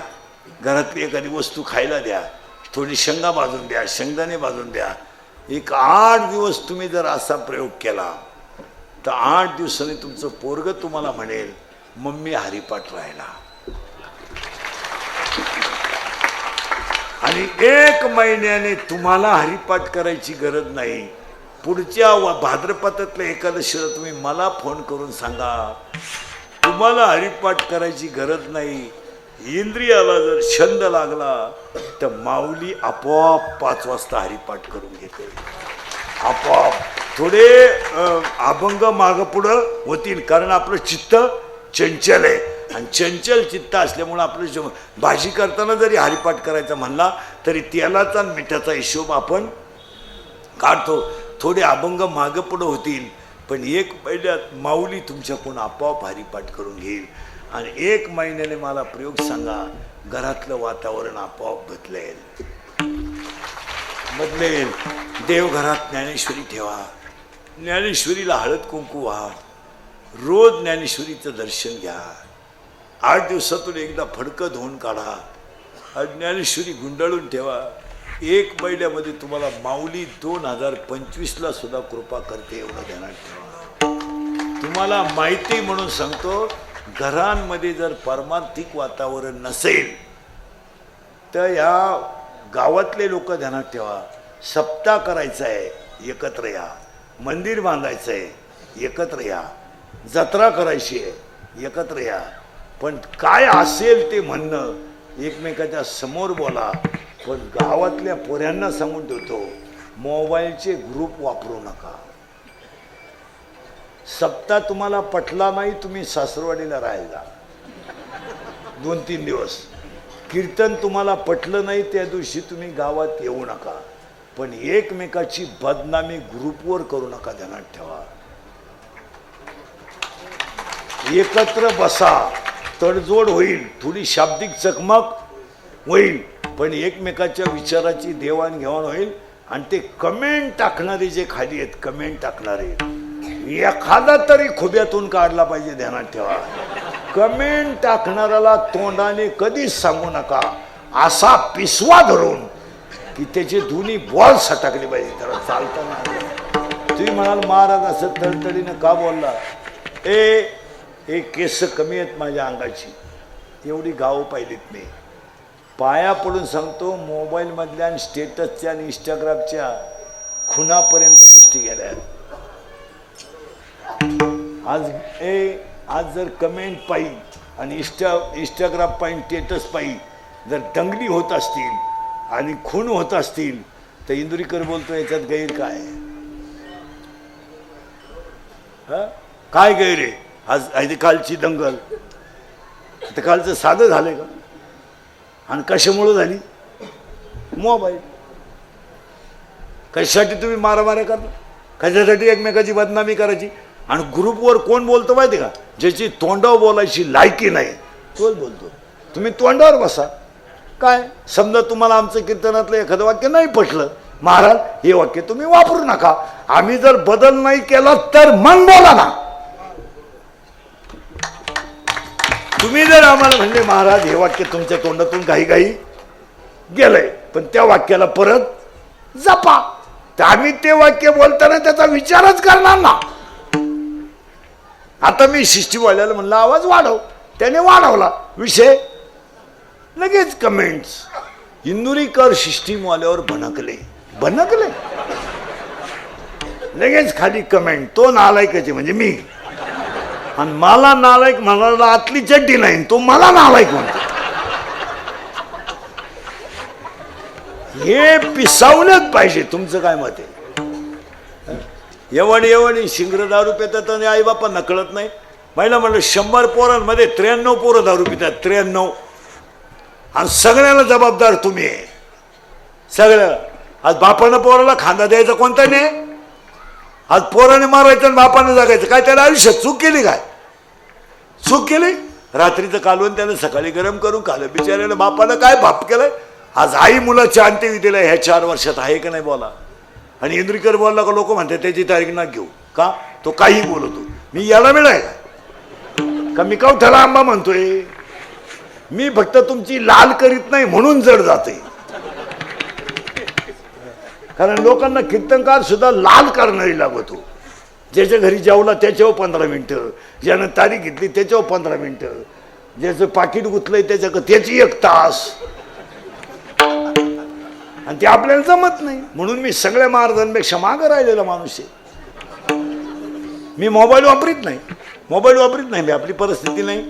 घरातली एखादी वस्तू खायला द्या, थोडी शेंगा भाजून द्या, शेंगदाणे भाजून द्या. एक 8 दिवस तुम्ही जर असा प्रयोग केला तर 8 दिवसांनी तुमचं पोरग तुम्हाला म्हणेल मम्मी हरिपाठ राहिला. आणि 1 महिन्याने तुम्हाला हरिपाठ करायची गरज नाही. पुढच्या भाद्रपदातल्या एकादशीला तुम्ही मला फोन करून सांगा तुम्हाला हरिपाठ करायची गरज नाही. इंद्रियाला जर छंद लागला तर माऊली आपोआप 5 वाजता हरिपाठ करून घेते. आपोआप थोडे अभंग मागं पुढं होतील, कारण आपलं चित्त चंचल आहे. आणि चंचल चित्त असल्यामुळं आपलं भाजी करताना जरी हरिपाठ करायचा म्हणला तरी तेलाचा आणि मिठाचा हिशोब आपण काढतो. थोडे अभंग मागं पुढं होतील, पण 1 महिन्यात माऊली तुमच्याकडून आपोआप हरिपाठ करून घेईल. आणि 1 महिन्याने मला प्रयोग सांगा, घरातलं वातावरण आपोआप बदलेल. देवघरात ज्ञानेश्वरी ठेवा, ज्ञानेश्वरीला हळद कुंकू व्हा, रोज ज्ञानेश्वरीचं दर्शन घ्या. 8 दिवसातून एकदा फडकं धुवून काढा, ज्ञानेश्वरी गुंडाळून ठेवा. 1 महिन्यामध्ये तुम्हाला माऊली 2025ला सुद्धा कृपा करते, एवढं ध्यानात ठेवा. तुम्हाला माहिती म्हणून सांगतो, घरांमध्ये जर पारमार्थिक वातावरण नसेल तर या गावातले लोक ध्यानात ठेवा. सप्ताह करायचा आहे, एकत्र या. मंदिर बांधायचं आहे, एकत्र या. जत्रा करायची आहे, एकत्र या. पण काय असेल ते म्हणणं एकमेकाच्या समोर बोला. पण गावातल्या पोऱ्यांना सांगून ठेवतो, मोबाईलचे ग्रुप वापरू नका. सप्ताह तुम्हाला पटला नाही, तुम्ही सासरवाडीला राहायला 2-3 दिवस. कीर्तन तुम्हाला पटलं नाही, त्या दिवशी तुम्ही गावात येऊ नका. पण एकमेकाची बदनामी ग्रुपवर करू नका, ध्यानात ठेवा. एकत्र बसा, तडजोड होईल, थोडी शाब्दिक चकमक होईल, पण एकमेकाच्या विचाराची देवाणघेवाण होईल. आणि ते कमेंट टाकणारे जे खाली आहेत, कमेंट टाकणारे, एखादा तरी खुब्यातून काढला पाहिजे, ध्यानात ठेवा. कमेंट टाकणाऱ्याला तोंडाने कधीच सांगू नका, असा पिसवा धरून की त्याचे दोन्ही बॉल सटकले पाहिजे, त्याला चालताना. तुम्ही म्हणाल महाराज असं तडतडीनं का बोलला? ए केस कमी आहेत माझ्या अंगाची, एवढी गावं पाहिलीत मी. पाया पडून सांगतो, मोबाईलमधल्या आणि स्टेटसच्या आणि इंस्टाग्रामच्या खुनापर्यंत गोष्टी गेल्या आहेत. आज जर कमेंट पायी आणि इंस्टाग्राम पायी, स्टेटस पायी जर दंगली होत असतील आणि खून होत असतील तर इंदुरीकर बोलतो याच्यात गैर काय? काय गैर आहे? आज कालची दंगल तर कालचं साधं झालंय का? आणि कशामुळं झाली? मोबाईल. कशासाठी तुम्ही मारामाऱ्या करता? कशासाठी एकमेकाची बदनामी करायची? आणि ग्रुपवर कोण बोलतो माहिती का? ज्याची तोंडावर बोलायची लायकी नाही तोच बोलतो. तुम्ही तोंडावर बसा. काय समजा तुम्हाला आमचं कीर्तनातलं एखादं वाक्य नाही पटलं, महाराज हे वाक्य तुम्ही वापरू नका, आम्ही जर बदल नाही केला तर मग बोला ना. तुम्ही जर आम्हाला म्हणले महाराज हे वाक्य तुमच्या तोंडातून काही गेलंय, पण त्या वाक्याला परत जपा, तर आम्ही ते वाक्य बोलताना त्याचा विचारच करणार ना. आता मी शिष्टीवाल्याला म्हणलं आवाज वाढव, त्याने वाढवला, विषय लगेच कमेंट्स. इंदुरीकर सिस्टीमवाल्यावर भनकले लगेच खाली कमेंट, तो नालायकाचे म्हणजे मी. आणि मला नालायक म्हणाला आतली चड्डी नाही, तो मला नालायक म्हणतो. हे पिसावलंच पाहिजे. तुमचं काय मत आहे? एवढी शिंगर दारू पितात आणि आई बापांना कळत नाही. महिला म्हणलं 100 पोरांमध्ये 93 पोरं दारू पितात, 93. आणि सगळ्याला जबाबदार तुम्ही आहे, सगळं. आज बापानं पोराला खांदा द्यायचा कोणता नाही? आज पोराने मारायचं आणि बापानं जगायचं काय? त्याला आयुष्यात चूक केली काय? चूक केली? रात्रीचं कालवून त्यानं सकाळी गरम करून खाल्लं. बिचाऱ्याला बापानं काय बाप केलंय? आज आई मुलाच्या अंत्यविधीला ह्या 4 वर्षात आहे का नाही? बोला. आणि इंद्रिकर बोलला का लोक म्हणतात त्याची तारीख ना घेऊ का, तो काही बोलतो. मी याला मिळाय का मी कवठाला आंबा म्हणतोय? मी फक्त तुमची लाल करीत नाही म्हणून जड जाते. कारण लोकांना कीर्तनकार सुद्धा लाल करणारी लागतो. ज्याच्या घरी जेवला त्याच्यावर 15 मिनिटं, ज्यानं तारीख घेतली त्याच्यावर 15 मिनिटं, ज्याचं पाकिट गुतलंय त्याची 1 तास, आणि ते आपल्याला जमत नाही. म्हणून मी सगळ्या महाराजांपेक्षा मागं राहिलेला माणूस आहे. मी मोबाईल वापरीत नाही मी, आपली परिस्थिती नाही.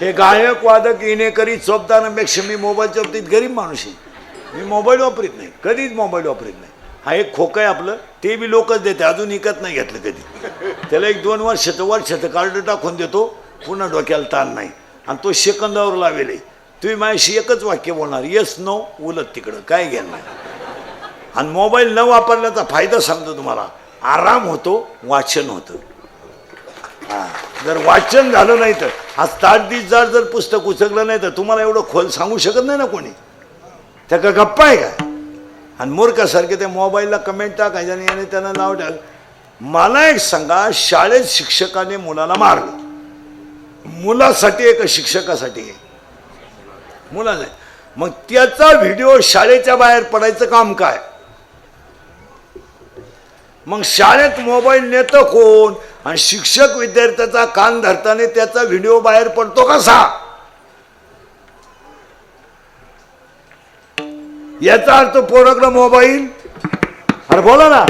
हे गायक वादक येणेकरी चोपदारांपेक्षा मी मोबाईलच्या बाबतीत गरीब माणूस आहे. मी मोबाईल वापरीत नाही, कधीच मोबाईल वापरीत नाही. हा एक खोकं आहे आपलं, ते बी लोकच देते, अजून विकत नाही घेतलं कधी. त्याला 1-2 वर्षाचं कार्ड टाकून देतो, पुन्हा डोक्याला ताण नाही. आणि तो सेकंदावर लावेल. तुम्ही माझ्याशी एकच वाक्य बोलणार, येस नो, उलट तिकडं, काय घ्यायला नाही. आणि मोबाईल न वापरल्याचा फायदा सांगतो तुम्हाला, आराम होतो, वाचन होतं. जर वाचन झालं नाही तर आज 8 जर पुस्तक उचकलं नाही तर तुम्हाला एवढं खोल सांगू शकत नाही ना कोणी. त्या का गप्पा आहे का? आणि मूर्खासारखे त्या मोबाईलला कमेंट टाकायच्या आणि त्यांना नाव टाक. मला एक सांगा, शाळेत शिक्षकाने मुलाला मारलं, मुलासाठी आहे का शिक्षकासाठी आहे? मुलाचं आहे. मग त्याचा व्हिडिओ शाळेच्या बाहेर पडायचं काम काय? मग शाळेत मोबाईल नेतं कोण? आणि शिक्षक विद्यार्थ्याचा कान धरताना त्याचा व्हिडिओ बाहेर पडतो कसा? याचा अर्थ पोराकडे मोबाईल, अरे बोला ना,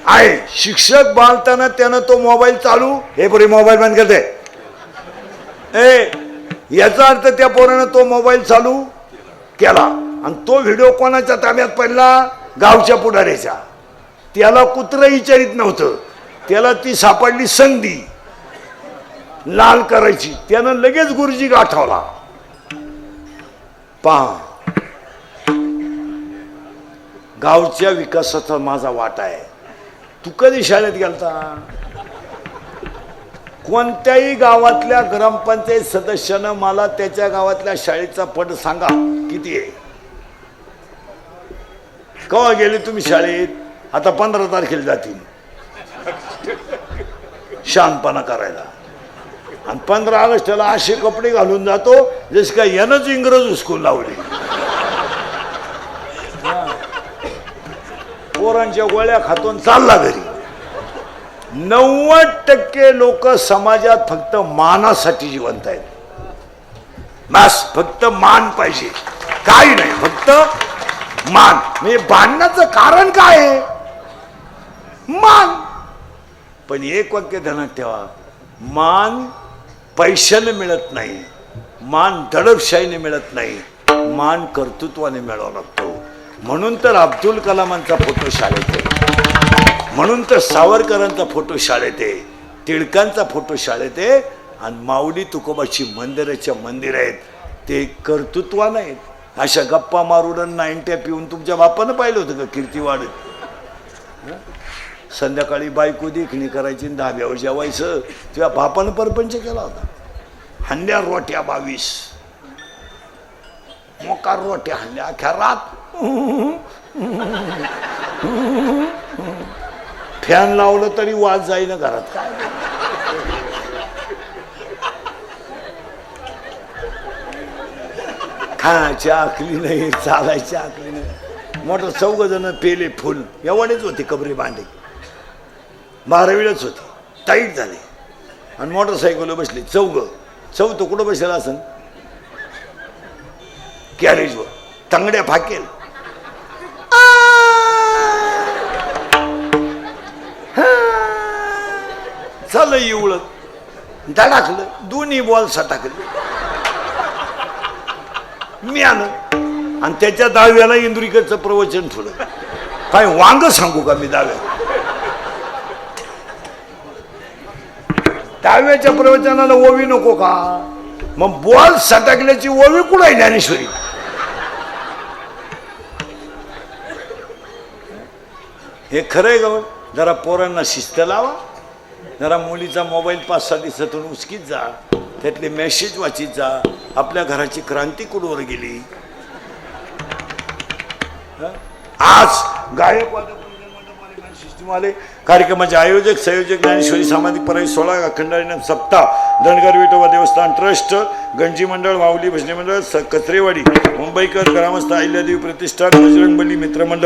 आहे. शिक्षक बोलताना त्यानं तो मोबाईल चालू, हे पुढे मोबाईल बंद करते, याचा अर्थ त्या पोरानं तो मोबाईल चालू केला. आणि तो व्हिडिओ कोणाच्या ताब्यात पडला? गावच्या पुढाऱ्याच्या. त्याला कुत्रं विचारित नव्हतं, त्याला ती सापडली संधी लाल करायची. त्यानं लगेच गुरुजी गाठवला. पहा, गावच्या विकासाचा माझा वाटा आहे. तू कधी शाळेत गेलता? कोणत्याही गावातल्या ग्रामपंचायत सदस्यानं मला त्याच्या गावातल्या शाळेचा पट सांगा किती आहे. केव्हा गेले तुम्ही शाळेत? आता 15 तारखेला जातील शहाणपणा करायला. आणि 15 ऑगस्टला असे कपडे घालून जातो जसे काय यानंच इंग्रज उचकून लावले. पोरांच्या गोळ्या खातून चालला घरी. 90% लोक समाजात फक्त मानासाठी जिवंत आहेत. बस फक्त मान पाहिजे, काही नाही, फक्त मान. म्हणजे भांडणाचं कारण काय आहे? मान. पण एक वाक्य ध्यानात ठेवा, मान पैशाने मिळत नाही, मान दडपशाहीने मिळत नाही, मान कर्तृत्वाने मिळावा लागतो. म्हणून तर अब्दुल कलामांचा फोटो शाळेत आहे, म्हणून तर सावरकरांचा फोटो शाळेत आहे, टिळकांचा फोटो शाळेत आहे. आणि माऊली तुकोबाची मंदिराच्या मंदिर आहेत ते कर्तृत्व नाहीत. अशा गप्पा मारून 90 पिऊन तुमच्या बापानं पाहिलं होतं का कीर्तीवाडीत? संध्याकाळी बायको देखणी करायची, धाब्यावर जेवायचं. तुझ्या बापानं परपंच केला होता. हंड्या रोट्या 22 मोकार रोट्या हल्ल्या अख्या रात. फॅन लावलं तरी वाज जाईना घरात. काय खायची आखली नाही, चालायची आखली नाही. मोठं 4 जण पेले फुल एवढेच होते, कबरी भांडे 12वीलाच होते, टाईट झाले. आणि मोटरसायकल बसले 4 कुठं बसलेला असन? कॅरेजवर. तंगड्या फाकेल. चाल एवढं धडाकलं, दोन्ही बॉल सटाकले. मी आलं आणि त्याच्या 10व्याला इंदुरीकरचं प्रवचन ठेवलं. काय वांग सांगू का मी 10व्याच्या प्रवचनाला ओवी नको का? मग बॉल सटाकल्याची ओवी कुठं आहे ज्ञानेश्वरी? हे खरं आहे का? जरा पोरांना शिस्त लावा, जरा मुलीचा मोबाईल 5-6 दिवसातून उचकीत जा, त्यातले मेसेज वाचित जा. आपल्या घराची क्रांती कुठवर गेली? आज गायक वादक सिस्टीम आले. कार्यक्रमाचे आयोजक संयोजक ज्ञानेश्वरी सामाजिक पराई 16 अखंडारिनाम सप्ताह धनगर विठोबा देवस्थान ट्रस्ट गंजी मंडळ माऊली भजनी मंडळ कचरेवाडी मुंबईकर ग्रामस्थ अहिल्यादेवी प्रतिष्ठान बजरंगबली मित्रमंडळ